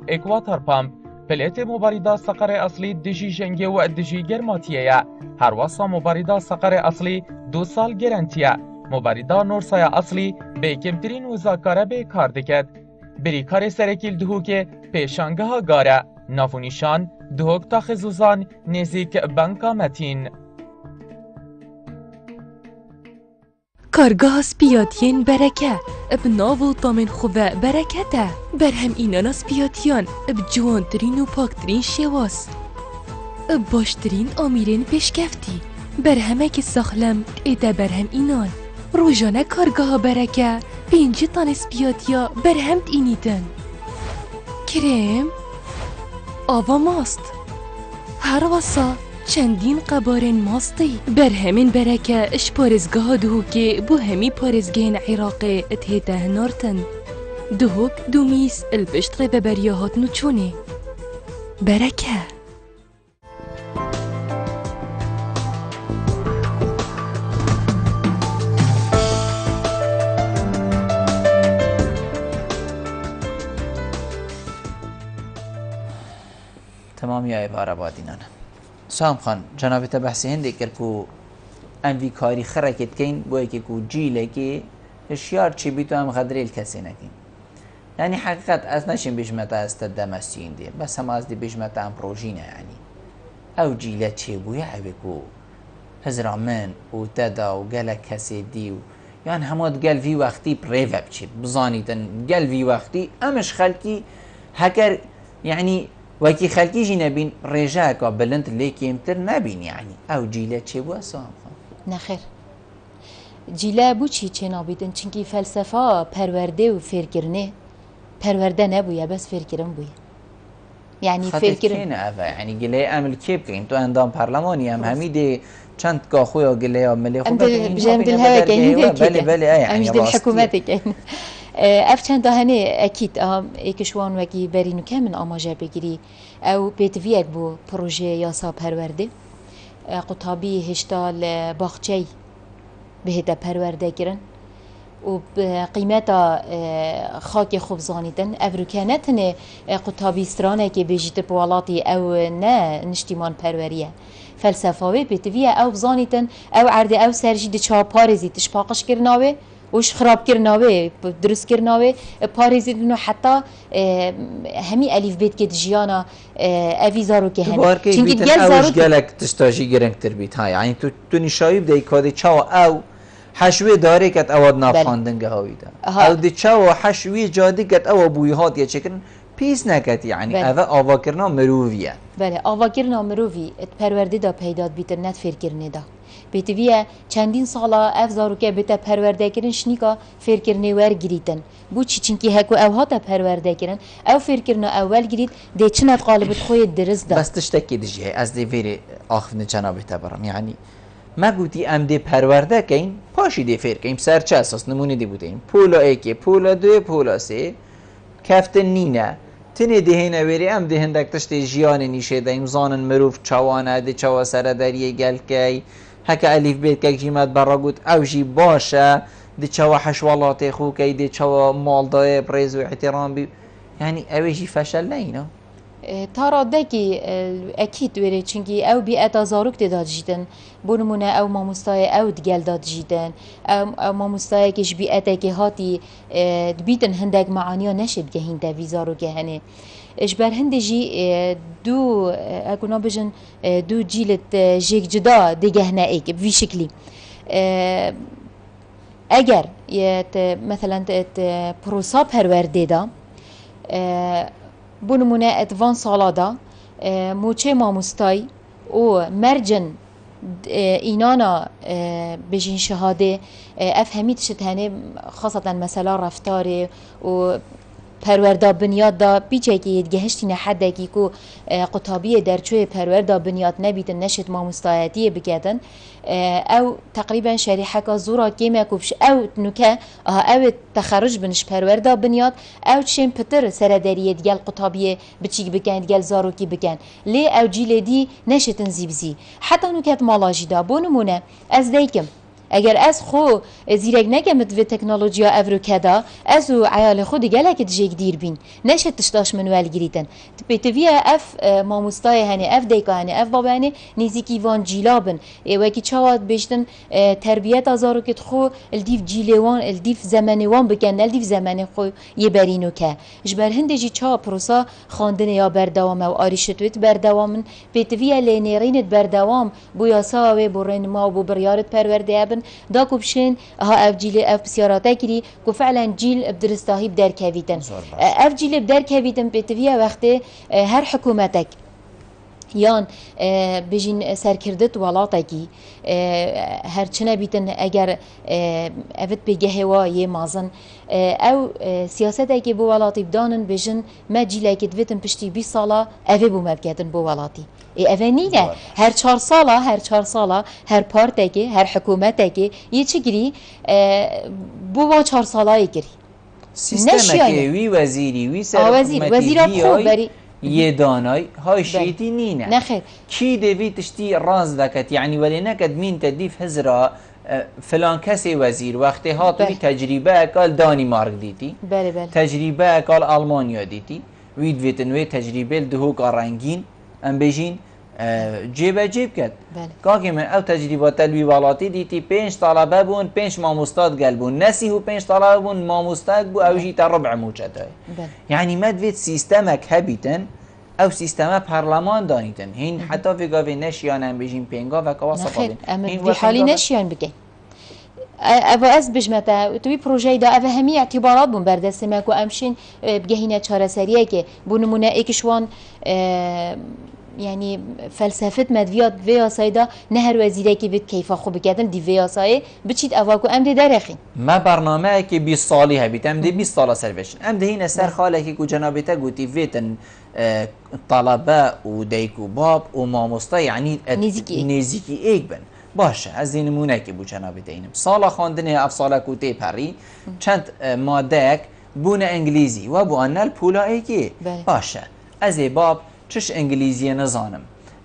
[SPEAKER 4] 1 واتر پامپ پلیت مباردا سقر اصلی دجی جنگی و دجی گرماتیه هر واسا مباردا سقر اصلی 2 سال گرانتیه مباردا نورسای اصلی به کمترین وزاکاره به کار دکد بری کار سرکیل دهو که پیشانگاه گاره نافونیشان دهوک تا خزوزان نزیک بنکا متین
[SPEAKER 5] کارگاه سپیاتین برکه ابناو تامن خوبه برکته برهم اینانا سپیاتیان بجوانترین و پاکترین شواس باشترین آمیرین پیشکفتی برهمك السخلم إيدا برهم إينان روجانا كارگاه برکه 5 تن سپیاتیا برهمت اینیدن کرم آوا ماست هر واسا چندین قبارن ماستی برهمین برکه اش پارزگاه دهو که بو همی پارزگین عراقی اتهیده هنارتن دهوک دومیس البشت غیب بریاهات نوچونه برکه
[SPEAKER 1] تمام یا ایوارا بادینانه سام خان جنابت بحثی هنده کرکو انوی کاری خرکت کین بوی که کو جیله که اشیار چی بیتو هم غدریل کسی نکین یعنی حقیقت از نشین بجمتا از تدمستین دی بس هم از دی بجمتا هم پروژینه یعنی او جیله چی بوی عوی کو هزرامن و تدا و گلک کسی دیو یعنی هماد گل وی وقتی پریوه بچید بزانیتن گل وی وقتی امش خلکی هکر یعنی وکی خلکی جی نبین رجاء که بلند لیکیمتر نبین یعنی او جیله چه بو اسام
[SPEAKER 2] نخیر جیله بو چی نابیدن چونکی فلسفه پرورده و فکرنه پرورده نبویه بس فکرن بویه یعنی فکرن
[SPEAKER 1] نه یعنی گله عمل کی بکین تو اندام پارلمانی هم همیده چند کا خویا گله عملی خوب
[SPEAKER 2] بجانب الهوا كاين
[SPEAKER 1] بله بله
[SPEAKER 2] يعني بجانب الحكومات كاين افشان دهني اكيد ايكشوان وكي برينو كامل اماجه بگیری او بيتفيك بو بروجي ياسا پرورده قطابي هشتال باخچي بهدا پرورده گرن و بقيمتا خاك خوب زانيدن افروكانتن قطابي سترانه كي بيجيت بوالاتي او نه نشتيمان پروریه فلسفاوی بتویه او بزانیتن او عرده او سرجی دی چا پارزی تش پاقش کرناوه وش خراب کرناوه درست کرناوه پارزی دنو حتی همی الیف بیت که جیانا اوی زارو که هنه
[SPEAKER 1] چونکه بیتن اوش گلک تشتاجی گرنگ تر بیت ها یعنی تو نشایی بدهی کاده چا او حشوه داره کت اواد نافخاندنگه هاویده او دی چا حشوه جادی کت او بوی هات یا چکرن پیس نکت یعنی اوه آوا کرنا مروویه
[SPEAKER 2] بله آوا کرنا مرووی پرورده دا پیداد بیتر نت فیر کرنه دا بیتویه چندین سالا افزارو که بیتا پرورده کرن شنیکا فیر کرنه ور گریتن بو چی چنکی هکو اوها تا پرورده کرن او فیر کرنه اول گرید دی چنت قالبت خوی درست دا
[SPEAKER 1] بس تشتکی دیجیه از دی ویری آخفن جنابه تبرم یعنی ما گوتی ام دی پرورده کن پاشی دی فیر کن سر چه اساس نمونه دی بودین پولا ایکی پولا دو پولا سه کفت نینه تنه دهینه وری ام دهندک تشتی جیان نیشه دایم زانن مروف چوانه دی چوا سر دریه گل کی هکا الیف بیت که جیمت برا گوت او جی باشه دی چوا حشوالات خو کی دی چوا مالدای پریز و احترام بی یعنی اویجی فشل نه
[SPEAKER 2] تارا دکی اکید وری چنگی او بی اتازاروک داد جیدن بونمونه او ماموستای او دگل داد جیدن او ماموستای کش بی اتاکی هاتی دبیتن هندک معانیا نشد که هنده ویزارو که هنه اجبر هنده جی دو اکونا بجن دو جیلت جیک جدا دیگه هنه ایک بوی شکلی اگر مثلا پروسا پرورده دا بونمونه ادوان سالا دا موچه ماموستای و مرجن اینانا بجین شهاده افهمید شتهنه خاصتا مثلا رفتاره و پرورده بنیاد دا بیچه که یدگهشتی نحده که که قطابی درچوی پرورده بنیاد نبیدن نشد ماموستایتی بگردن او تقریبا شریحه که زورا کیمه کبش او نکه او تخرج بنش پرورده بنیاد او چشم پتر سرداریه دیگل قطابی بچیک بکن دیگل زاروکی بکن لی او جیل دی نشتن زیبزی حتی نکت مالاجی دا بونمونه از دیکم اگر از خو زیرک نگمت و تکنولوژیا افروکدا از و عیال خود گلک دیجی دیر بین نشد تشتاش منوال گریتن بتویه اف ماموستای هنی اف دیکا هنی اف بابا هنی نیزیکی وان جیلابن وکی چاوات بیشتن تربیت آزارو کت خو الدیف جیلوان الدیف زمانوان بکن الدیف زمان خو یه برینو که جبر هندجی چا پروسا خواندن یا بردوام و آریشتویت بردوامن بتویه لینیرینت بردوام بویاسا و برین ما و بریارت پرورده دا کوبشين ها اف جيل اف بسيارات كري كو فعلا جيل بدرستاهي بدار كافيتن اف جيل بدار كافيتن بتفيا وقت هر حكومتك یان بجین سرکردت ولاتگی هرچنه بیتن اگر اوت بگه و یه مازن او سیاست اگه بو ولاتی بدانن بجن ما جیله که دویتن پشتی 20 ساله اوه بو مدگدن بو ولاتی اوه نینه هر 4 ساله هر پارت اگه هر حکومت اگه یه چی گری بو 4 ساله گری
[SPEAKER 1] سیستم که وی وزیری وی سر
[SPEAKER 2] وزیر خوب بری
[SPEAKER 1] یه دانای های شیطی نینه
[SPEAKER 2] نخیر
[SPEAKER 1] کی دوی تشتی راز دکت یعنی ولی نکد مین تدیف هزرا فلان کسی وزیر وقتی هاتوی تجربه کال دانمارک دیتی تجربه کال آلمانیا دیتی وید ویتنوی تجربه دهوک رنگین ام بجین جیب کرد که من او تجربه تلوی والاتی دیتی 5 طلبه بون 5 ماموستاد گلبون نسی و 5 طلبه بون ماموستاد بو او جیتا ربع موجته یعنی مدوید سیستمک هبیتن او سیستم پارلمان دانیتن هین حتی في گاوی نشیانم بجین پینگا و کواس
[SPEAKER 2] قابل هین حالی نشیان بگه او از بجمته توی پروژه دا او همی اعتبارات بون بردست مکو امشین بگهینه چاره سریه که بو نمونه ایکشوان يعني فلسفه مدویات ویاسای دا نه هر وزیری که بید کیفا خوب بکردن دی ویاسای بچید اواکو ام دی درخین
[SPEAKER 1] ما برنامه که 20 سالی هبید ام دی 20 ساله سرویشن ام دی این سر خاله که جنابیتا گوتی ویتن طلبه و دیکو باب و ماموستا یعنی نزیکی ایک بن باشه از این نمونه که بو جنابیتا اینم سالا خواندن اف سالا کوتی پری چند ماده بون انگلیزی و بو انال پولا ایکی باشه از باب چش انگلیزی نزانم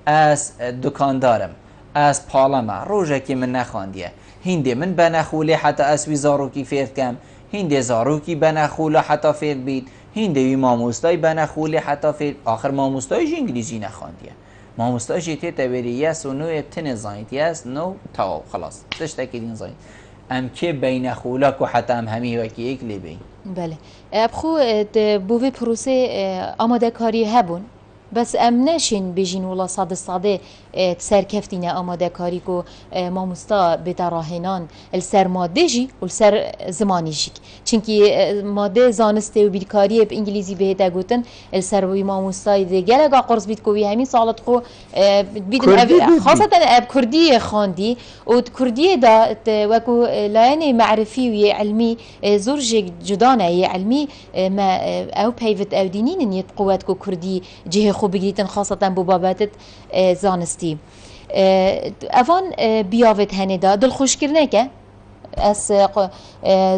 [SPEAKER 1] از دکاندارم از پالما روزه که من نخواندیه هندی من بنخوله حتی اسوی زاروکی فیرد کم هندی زاروکی بنخوله حتی فیرد بید هندی ماموستای بنخوله حتی فیرد آخر ماموستایش انگلیزی نخواندیه ماموستایش یه تبری یس و نو ابتن زاینت یس نو تاو خلاص تشتکی دین زاینت ام که بین خوله که حتی هم همی وکی ایک لی بین
[SPEAKER 2] بله ابخو بوی پروسه آماده کاری هبون بس ام نشین بجین ولا صاده سرکفتینه آماده کاری کو ماموستا بدراهنان السر ماده جی و السر زمانی جی چونکی ماده زانسته و بیکاری به انگلیزی بهتا گوتن السر وی ماموستای دیگه لگا قرص بیت کوی همین سالت خو بیدن خاصه اب کردی خواندی و کردی دا وکو لاین معرفی و علمی زرج جدانه علمی ما او پیوت او دینین نیت قوت کو کردی جه خوب بگیرید خاصة ببابات زانستی اوان بیاوت هنده دل خوش کرنه که از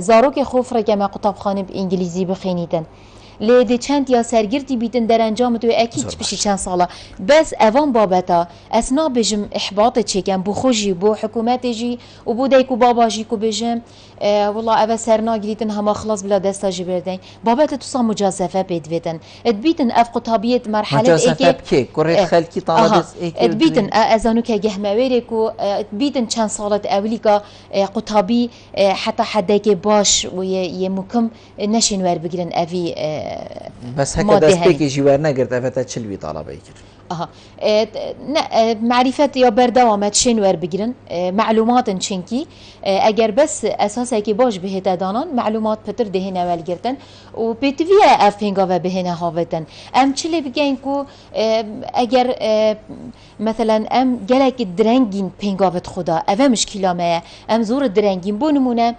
[SPEAKER 2] زاروک خوف را که ما قطب خانه به انگلیزی بخینیدن لیده چند یا سرگردی بیدن در انجام تو اکید بشی چند ساله بس اوان بابتا اسنا بجم احباط چکم بو خوشی بو حکومت جی و بو دیکو بابا جی کو بجم والله اوه سرنا گریتن هما خلاص بلا دستا جی بردن بابتا تو سا مجازفه بیدن ادبیتن اف قطابیت مرحله
[SPEAKER 1] مجازفه بکی کرید خلکی طالبت
[SPEAKER 2] ادبیتن ازانو که گهمویره کو ادبیتن چند سالت اولی که قطابی حتی حده که باش و یه مکم نشین ور بگیرن اوی
[SPEAKER 1] بس هكا دست بيكي جوار نقرت أفتا تشلوي طلبه يكر
[SPEAKER 2] معرفت یا بردوامت شن ور بگیرن معلومات چنکی اگر بس اساسا که باش بهت دانان معلومات پتر دهنه اول گرتن و بتویه افینگا و بهنه هاوتن ام چلی بگین کو اگر مثلا ام گلک درنگین پینگاوت خدا اوه مشکلامه ام زور درنگین بونمونه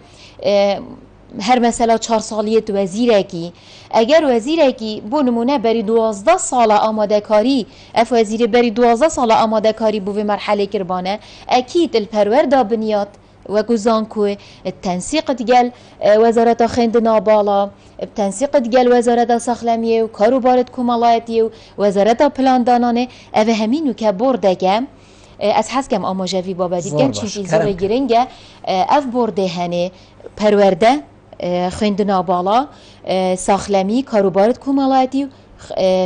[SPEAKER 2] هر مثلا 4 سالیت وزیره کی اگر وزیره کی بو نمونه بری 12 سال آماده کاری اف وزیر بری 12 سال آماده کاری بو مرحله کربانه اكيد الپرور دا بنیاد و گزان کو التنسيق ديال وزارت خندنا بالا التنسيق ديال وزارت ساخلمیه و کاروبارت کومالایتی و وزارت پلان دانانه او همینو که برده از حس کم آماجوی بابا دیگه چیزی زور گرنگه اف برده هنه پرورده خوندنا بالا ساخلمی کاروبارت کومالایتی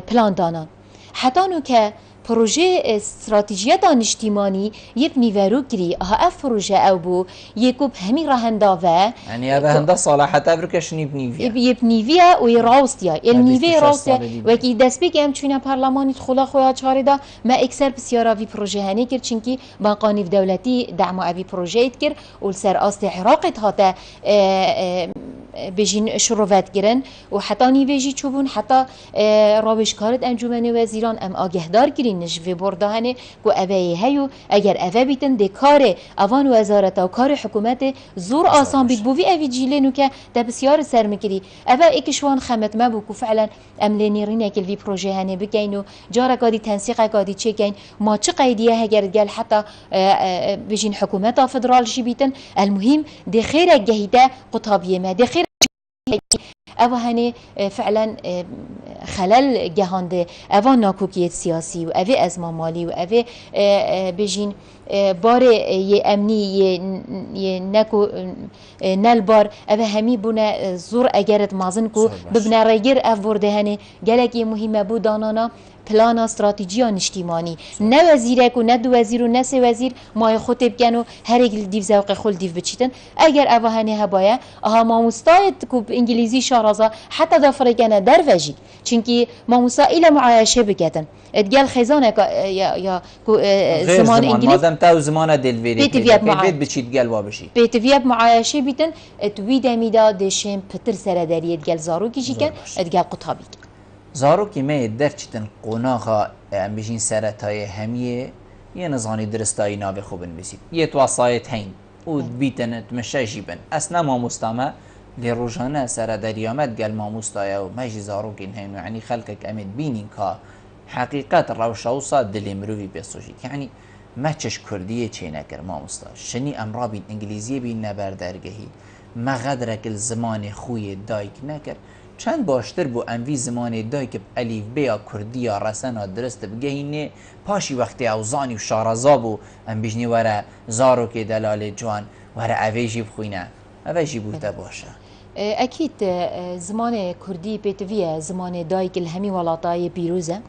[SPEAKER 2] پلان دانان حتی نو که پروژه استراتژی دانشتیمانی یک نیورو گری اف پروژه او بو یکوب همی راهنداوه
[SPEAKER 1] یعنی اوه هنده صلاحت ابرکش
[SPEAKER 2] نیویه و راستیا النیوی راستیا و کی دست بگم چونه پارلمانی خلا خویا چاره دا ما اکثر بسیارا وی پروژه هنی کرد چونکی بانقانی دولتی دعم اوی پروژه کرد و سر است عراق هاته بجین شروفت گرن و حتی نیویجی چوبون حتی رابشکارت انجمن وزیران ام آگهدار گرین نجوی بردهانه گو اوه هیو اگر اوه بیتن ده کار اوان وزارت و کار حکومت زور آسان بید بوی اوی جیلینو که ده بسیار سرمکری اوه ایکشوان خمت ما بو که فعلا ام لینیرینه که الوی پروژه هنه بگین و جارا قادی تنسیق قادی چه گین ما چه قیدیه هگر گل حتی بجین حکومت فدرال جی بیتن المهم ده خیر جهیده قطابیه ما ده خیر او هني فعلا خلل جهانده او ناکوکیت سیاسی و او ازمه مالی و او بجین بار ی امنی ی نکو نل بار او همی بونه زور اگرت مازن کو ببنا رگر او برده هنی گلک مهمه بود دانانا پلان استراتژی نشتیمانی نه وزیره کو نه دو وزیر و نه سه وزیر مای خطب کنو هر یک دیو ذوق خل دیو بچیتن اگر اوه هنی هبایا اها ماموستایت کو انگلیزی شارازا حتی دفره کنه در وجی چونکی ماموستا الى معايشه بکتن ادگل خزانه یا کو زمان انگلیس
[SPEAKER 1] مادام تا زمان دلویری
[SPEAKER 2] بیت
[SPEAKER 1] بچید گل وا بشی
[SPEAKER 2] بیت ویاب معايشه بیتن توی دمیدا دشم پتر سر دری ادگل زارو کیجی کن ادگل قطابی
[SPEAKER 1] زارو که ما درچتن قناخا ام بجین سرطای همیه یه نزانی درستایی ناوی خوبن بسید یه تواسایت هین و بیتن تمشه جیبن اصلا ما مستامه لروجانه سر دریامت گل ما مستایا و مجی زارو کن هین یعنی خلقك امید بینین که حقیقت روشاوسا دلی مروی بسوشید یعنی ما چش کردیه چه نکر ما مستا شنی امرا بین انگلیزی بین نبردرگهی ما غدرک الزمان خوی دایک نکر چند باشتر بو انوی زمان دای که الیف بیا کردی یا رسنا درست بگهینه پاشی وقتی اوزانی و شارزابو ام بجنی وره زارو که دلال جوان وره اویجی بخوینه اویجی بوده باشه
[SPEAKER 2] اكيد زمان كردي بيتفيا زمان دايك الهمي ولاطاي بيروزه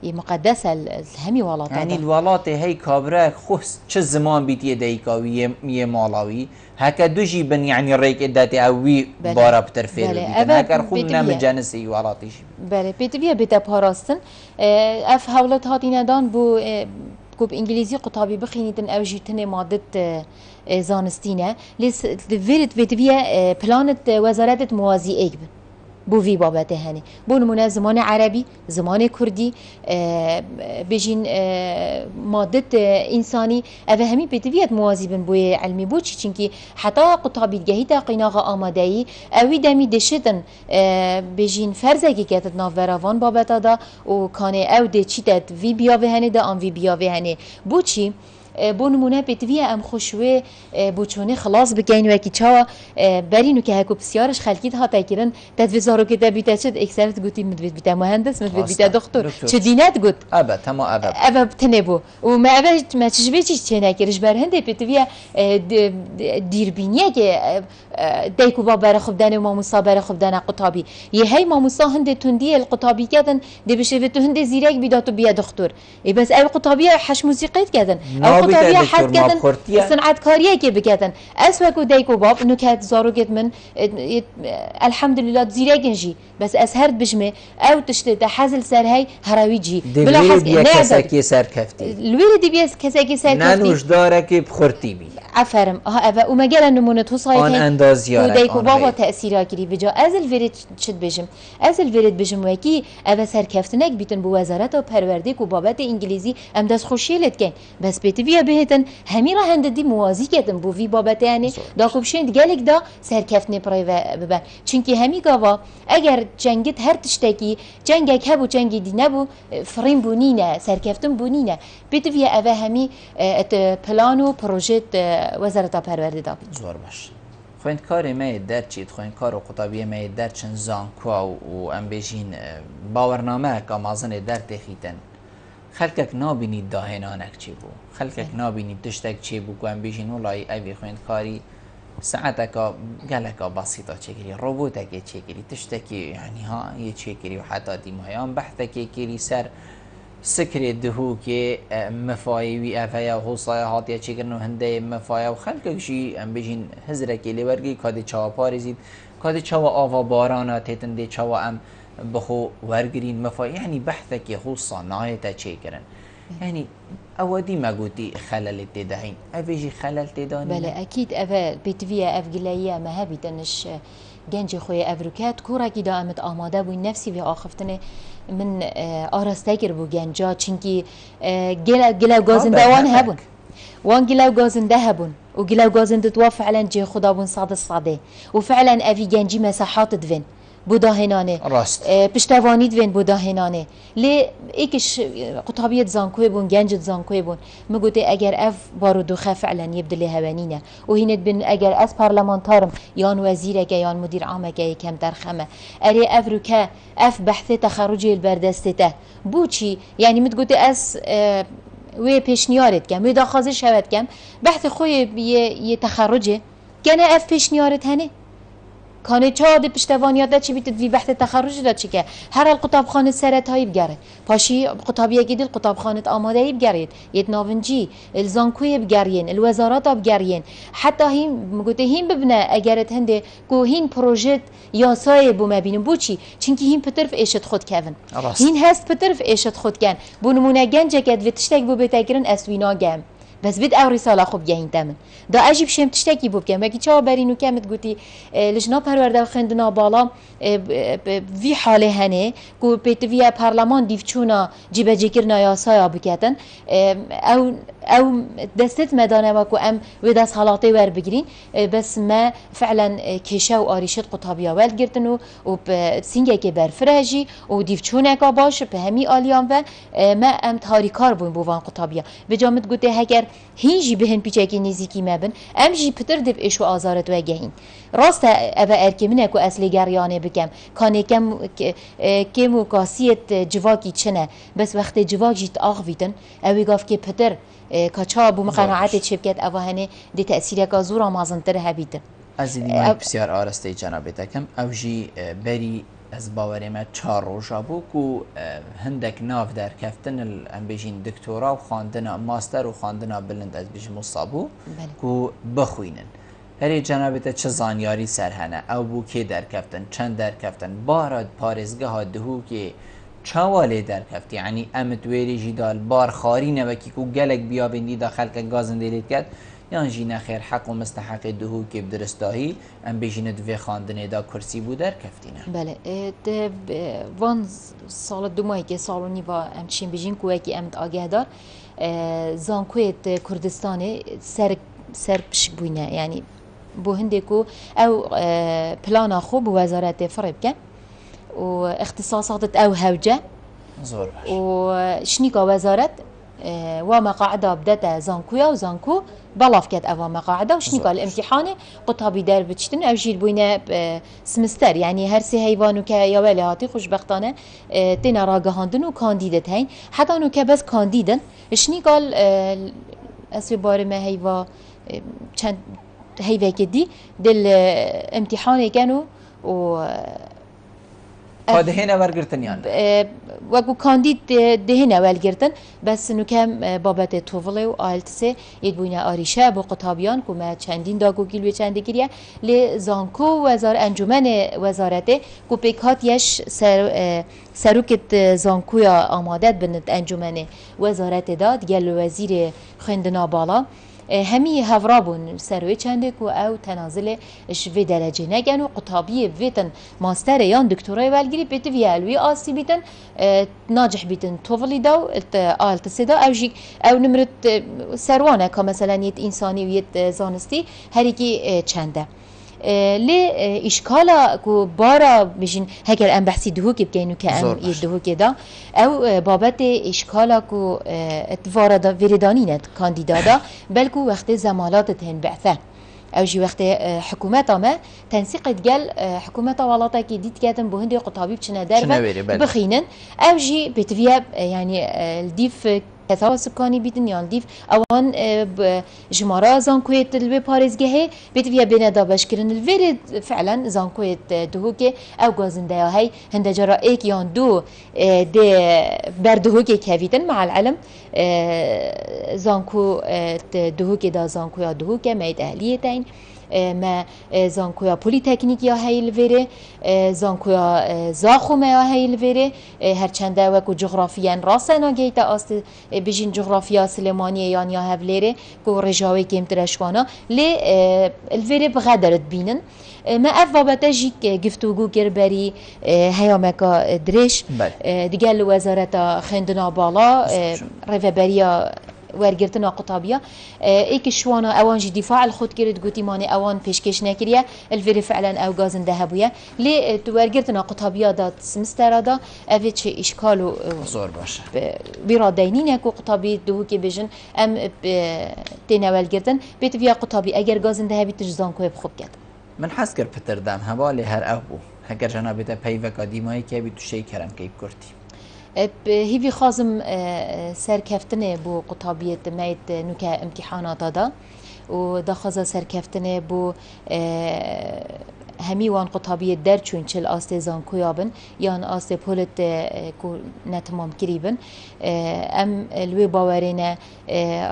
[SPEAKER 2] مقدسه الهمي ولاطاي
[SPEAKER 1] يعني الولاط هي كابره خص چه زمان بيتي دايكاوي مي مالاوي هكا دوجي بن يعني ريك اداتي اوي بارا بترفير هكا خلنا مجانسي ولاطي
[SPEAKER 2] بله بيتفيا بيتا باراستن اف حولت هاتينا دان بو كوب انجليزي قطابي بخينيتن او جيتن مادت زانستینه لیس ویرد ویدویه پلانت وزارت موازی ایک بو وی بابته هنی بو نمونه زمان عربی زمان کردی بجین مادت انسانی اوه همی ویدویت موازی بن بوی علمی بو چی چنکی حتی قطابی گهی تا قیناغ آمادهی اوی دمی دشتن بجین فرزه که کتت ناوراوان بابتا دا و کانه او ده چی تد وی بیاوه هنی دا آن وی بیاوه هنی بو چی بو نمونه بتویه ام خوشوه بوچونه خلاص بگین و کی چا برینو که هکو بسیارش خلکیت ها تکرن تدویزارو که دبیته چد اکثرت گوتی مدوید بیته مهندس مدوید بیته دکتر چه دینت گوت
[SPEAKER 1] ابا تما ابا
[SPEAKER 2] ابا تنبو و ما ابا ما چجبه چی نکرش بر هنده بتویه دیربینیه که دیکو با بر خوب دانه ما مصابر خوب دانه قطابی یه هی ما مصا هنده تندی القطابی کردن دی بشه تو هنده زیرک بیداتو بیا دکتر بس ای قطابی حش موسیقیت کردن قطابیه حد کردن صنعتکاریه که بکردن اسوکو دیکو باب نکات زارو گد من الحمدلله زیره گنجی بس از هرد بجمه او تشته ده حزل سر هی هراوی جی
[SPEAKER 1] بلا حزل نه کسکی سر کفتی
[SPEAKER 2] الویل دی بیس کسکی سر کفتی
[SPEAKER 1] ننوش داره که بخورتی بی
[SPEAKER 2] عفرم ها و مجال نمونه توصايت
[SPEAKER 1] آن اندازیاره
[SPEAKER 2] دیکو بابا تأثیرا کری بجا از الورد چد بجم از الورد بجم وکی او سرکفتنک بیتن بو وزارت و پرورده کو بابت انگلیزی ام دست خوشیلت کن بس بیتویا بهتن همی را هند دی موازی کردن بو وی بابت یعنی دا کوبشین گلک دا سرکفتنی پرای ببن چونکی همی گاوا اگر جنگت هر تشتکی جنگک هبو جنگی دی نبو فریم بونینه سرکفتن بونینه بیتویا او همی پلان و پروژه وزارت پرورده دا
[SPEAKER 1] زور باش خویندکار ما در چید خویندکار و قطابی ما در چند زانکوا و ام بجین باورنامه که مازن در تخیتن خلقك نابینی داهنانک چی بو خلقك نابینی تشتک چی بو که ام بجین ولای اوی خویندکاری ساعتك قالك بسيطة تشكري روبوتك تشكري تشتكي يعني ها يتشكري وحتى دي مهيان بحثك كيري سر سكري دهو كي مفاي وي افيا وحصايا هاتيا تشكرنو هنده مفايا وخلقك شي ام بجين هزرك اللي ورقي كادي چاوا پاريزيد كادي چاوا آوا بارانا تيتن دي چاوا ام بخو ورقرين مفاي يعني بحثك حصا نايتا تشكرن يعني اودي ما قلتي خلل تدهين افيجي خلل تداني
[SPEAKER 2] بله اكيد افا بيتفيا افجليا ما هبيتنش گنج خوی افروکت کورا کی دا امت آماده بوی نفسی و آخفتنه من آراسته کر بو گنجا چنکی گلا گازنده وان هبون وان گلا گازنده هبون و گلا گازنده تو فعلا جي خدا بون صاد صاده وفعلا افي جنجي مساحات دفن بودا هنانه
[SPEAKER 1] راست
[SPEAKER 2] پشتوانی دوین بودا هنانه لی ایکش قطابیت زانکوی بون گنجت زانکوی بون مگوته اگر اف بارودوخه فعلا یبدلی هوانینه و هینت بین اگر از پارلمانتارم یان وزیره که یان مدیر عامه که کم درخمه اری اف رو که اف بحث تخرجی البردسته بو چی یعنی متگوته از وی پیشنیارت کم وی داخازه شود کم بحث خوی یه تخرجه گنه اف پیشنیارت هنه كانت چه پشتوانیات داد چی بیت وی بحث تخرج داد چی که هر القطاب خانه سرت هایی بگره پاشی قطابیه جدید القطاب خانه آماده ای بگرید یت ناونجی الزانکوی بگرین الوزارات بگرین حتی هیم مگوته هیم ببنه اگرت هنده کو هین پروژه یاسای بو مبینم بو چی چونکی هیم پترف ایشت خود کردن هین هست پترف ایشت خود کن بو نمونه گنجه کد و تشتک بو بتگرن اسوینا گم بس بد او رساله خوب جاين تمن دا اجيب شم تشتكي بوب كم وكي چا برينو كم تقولي لجنا پرورده خندنا بالا في حاله هنه کو بيت ويا برلمان ديفچونا جيبه جيكرنا ياسايا بكتن او دستت مدانه وكو ام وداس حالاته ور بگرين بس ما فعلا كيشه و آريشت قطابيا ول گرتنو و سينگه که برفرهجي و ديفچونه کا باش به همي آليان و ما ام تاريكار بون بوان قطابيا بجامت گوته هگر هیچی بهن پیچکی نزیکی مبن امجی پتر دب ایشو آزارت و گهین راست اوه ارکمینه که اصلی گریانه بکم کانه کم و کاسیت جواکی چنه بس وقت جواجیت آغویدن اوی گاف که پتر کچا بو مقناعت شبکت اوه هنه دی تأثیر که زورا مازنتر هبیدن
[SPEAKER 1] از دیمای بسیار آرسته جنابه کم اوجی بری از باوریم چهار روزا بو کو هندک ناف در کفتن ام بیشین دکترا و خواندن ماستر و خواندن بلند از بیش مصابو کو بخوینن هری جنابت چه زانیاری سرهنه او بو که در کفتن چند در کفتن بارد پارزگاه ها دهو که چواله در کفت یعنی امت ویری جدال بار خاری نوکی کو گلک بیا بندی داخل که گازن دیلیت کرد یان جینا خیر حق و مستحق دهو که بدرستاهی ام بیشین دوی خواندن دا کرسی بود در کفتینه
[SPEAKER 2] بله وان سال دومایی که سالونی و امچین بیشین کوه که امت آگه دار زانکویت کردستان سر پشک بوینه یعنی بو هنده کو او پلانا خوب وزارت فرق کن و اختصاصات او هوجه
[SPEAKER 1] زور باش
[SPEAKER 2] و شنیکا وزارت و مقاعده بدأت زانكويا وزانكو بلاف كات أوا مقاعدة وشنيكا الامتحان قطابي دار بتشتن أو جيل بوينا سمستر يعني هرسي هيوانو كيوالي هاتي خوشبختانه تينا راقهاندن وكانديدت هين حتى انو كبس كانديدن شنيكا اسوي باري ما هيوا چند هيوا كدي دل امتحان كانوا و
[SPEAKER 1] دهنا ورگرتن يعني
[SPEAKER 2] وگو کاندید دهنا ولگرتن بس نکم بابت توفله و آلتسه ید بوینه آریشه با قطابیان که ما چندین داگو گیلوی چنده گریه لی زانکو وزار انجمن وزارته که پیکات یش سروکت زانکویا آمادت بند انجمن وزارت داد گل وزیر خندنا بالا همی هفرابون سروی چنده که او تنازل شوی درجه نگن و قطابی ویتن ماستر یان دکتورای ولگیری بیت وی الوی آسی بیتن ناجح بیتن توفلی داو آلتسی دا او نمرت سروانه که مثلا یت انسانی و یت زانستی هر یکی چنده لی اشکالا کو بارا بجین هکر ام بحثی دهو که بگینو که ام یدهو که دا او بابت اشکالا کو ویردانی ند کاندیدادا بلکو وقت زمالات هن بعثه او جي وقت حكومات ما تنسيق ديال حكومات ولاتا كي ديت كاتم بو هندي قطابي بشنا داربه بخينن او جي بتفيا يعني الديف كثاو سكاني بيتن يعني ديف اوان جمارا زانكويت الوي باريزگه بتفيا بين دا بشكرن الفيرد فعلا زانكويت دهوكي او غازنده هي هند جرا ايك يان دو دي بردهوكي كافيتن مع العلم زانكو دهوكي دا زانكو يا دهوكي ميت اهليتين ما زانکویا پلیتکنیکیا هیل وره زانکویا زاخو ما هیل وره هرچنده وکو جغرافیان راسنا گیتا است بجین جغرافیا سلیمانیه یان یا هفلره کو رجاوی کم ترشوانا لی الوره بغدرت بینن ما افوابتا جیک گفتگو کربری هیامکا درش دیگه وزارت خندنا بالا رفبریا ورگرتنا قطابیه ایک شوانا اوان جی دفاع الخود کرد گوتی مانی اوان پیشکش نکریه الفری فعلا او گازن دهبویه لی تو ورگرتنا قطابیه داد سمستر دا اوی چه اشکالو
[SPEAKER 1] زور باشه
[SPEAKER 2] بیرادینین اکو قطابی دو که بجن ام تینا ورگرتن بیت ویا قطابی اگر گازن دهبی تجزان کوی بخوب کرد
[SPEAKER 1] من حس کرد پتردم حوالی هر او بو هگر جنابتا پیوکا دیمایی که بی تو شی کرم که کرتی
[SPEAKER 2] هیوی خازم سرکفتنه بو قطابیت ميت نوكا امتحانات دا و دخازا سرکفتنه بو همی وان قطابیت در چون چل آسته زان کویابن یان آسته پولت کو نتمام کریبن ام الوی باورینه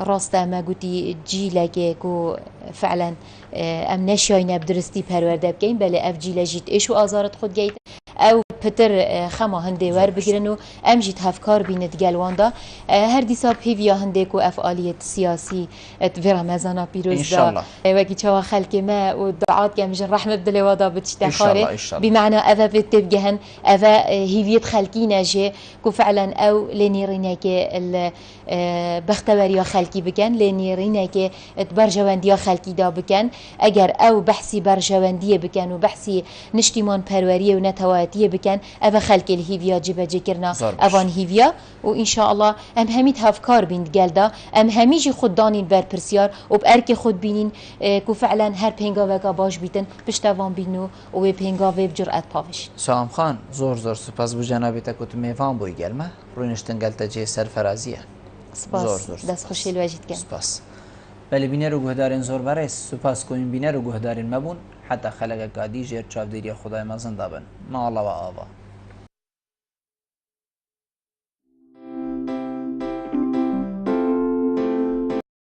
[SPEAKER 2] راست اما گوتی جیلگه کو فعلا ام نشاینه بدرستی پرورده بگین بله اف جیله جیت ایشو آزارت خود گید او پتر خما هنده ور بگیرن و ام جیت هفکار بیند گلوان دا هر دیسا پیویا هنده کو افعالیت سیاسی ات في رمضان پیروز دا وکی چوا خلق ما و دعات گمجن رحمت دل ودا بتشتخاره بمعنى اذا بتبجهن اذا هيفيت خلقي ناجي كو فعلا او لنيرينك بختبريا خلقي بكن لنيرينك برجوانديا خلقي دا بكن اگر او بحثي برجوانديه بكن وبحثي نشتيمان پرواريه ونتواتيه بكن اذا خلق الهيفيا جبه جكرنا اوان هيفيا وان شاء الله ام هميت هفكار بين قالدا ام هميجي خدانين بر برسيار وبارك خد بينين كو فعلا هر پنگا وگا باش بیتن پشتوان بینو و به پنگاوی بجرأت پاوش
[SPEAKER 1] سلام خان زور سپاس بو جنابتا که تو میوان بوی گلمه روینشتن گلتا جه سرفرازیه
[SPEAKER 2] سپاس دست خوشی الواجد کن
[SPEAKER 1] سپاس بله بینه رو گهدارین زور برس سپاس کوین بینه رو گهدارین مبون حتی خلق قادی جیر چاودیری خدای مزن دابن ما الله و آوا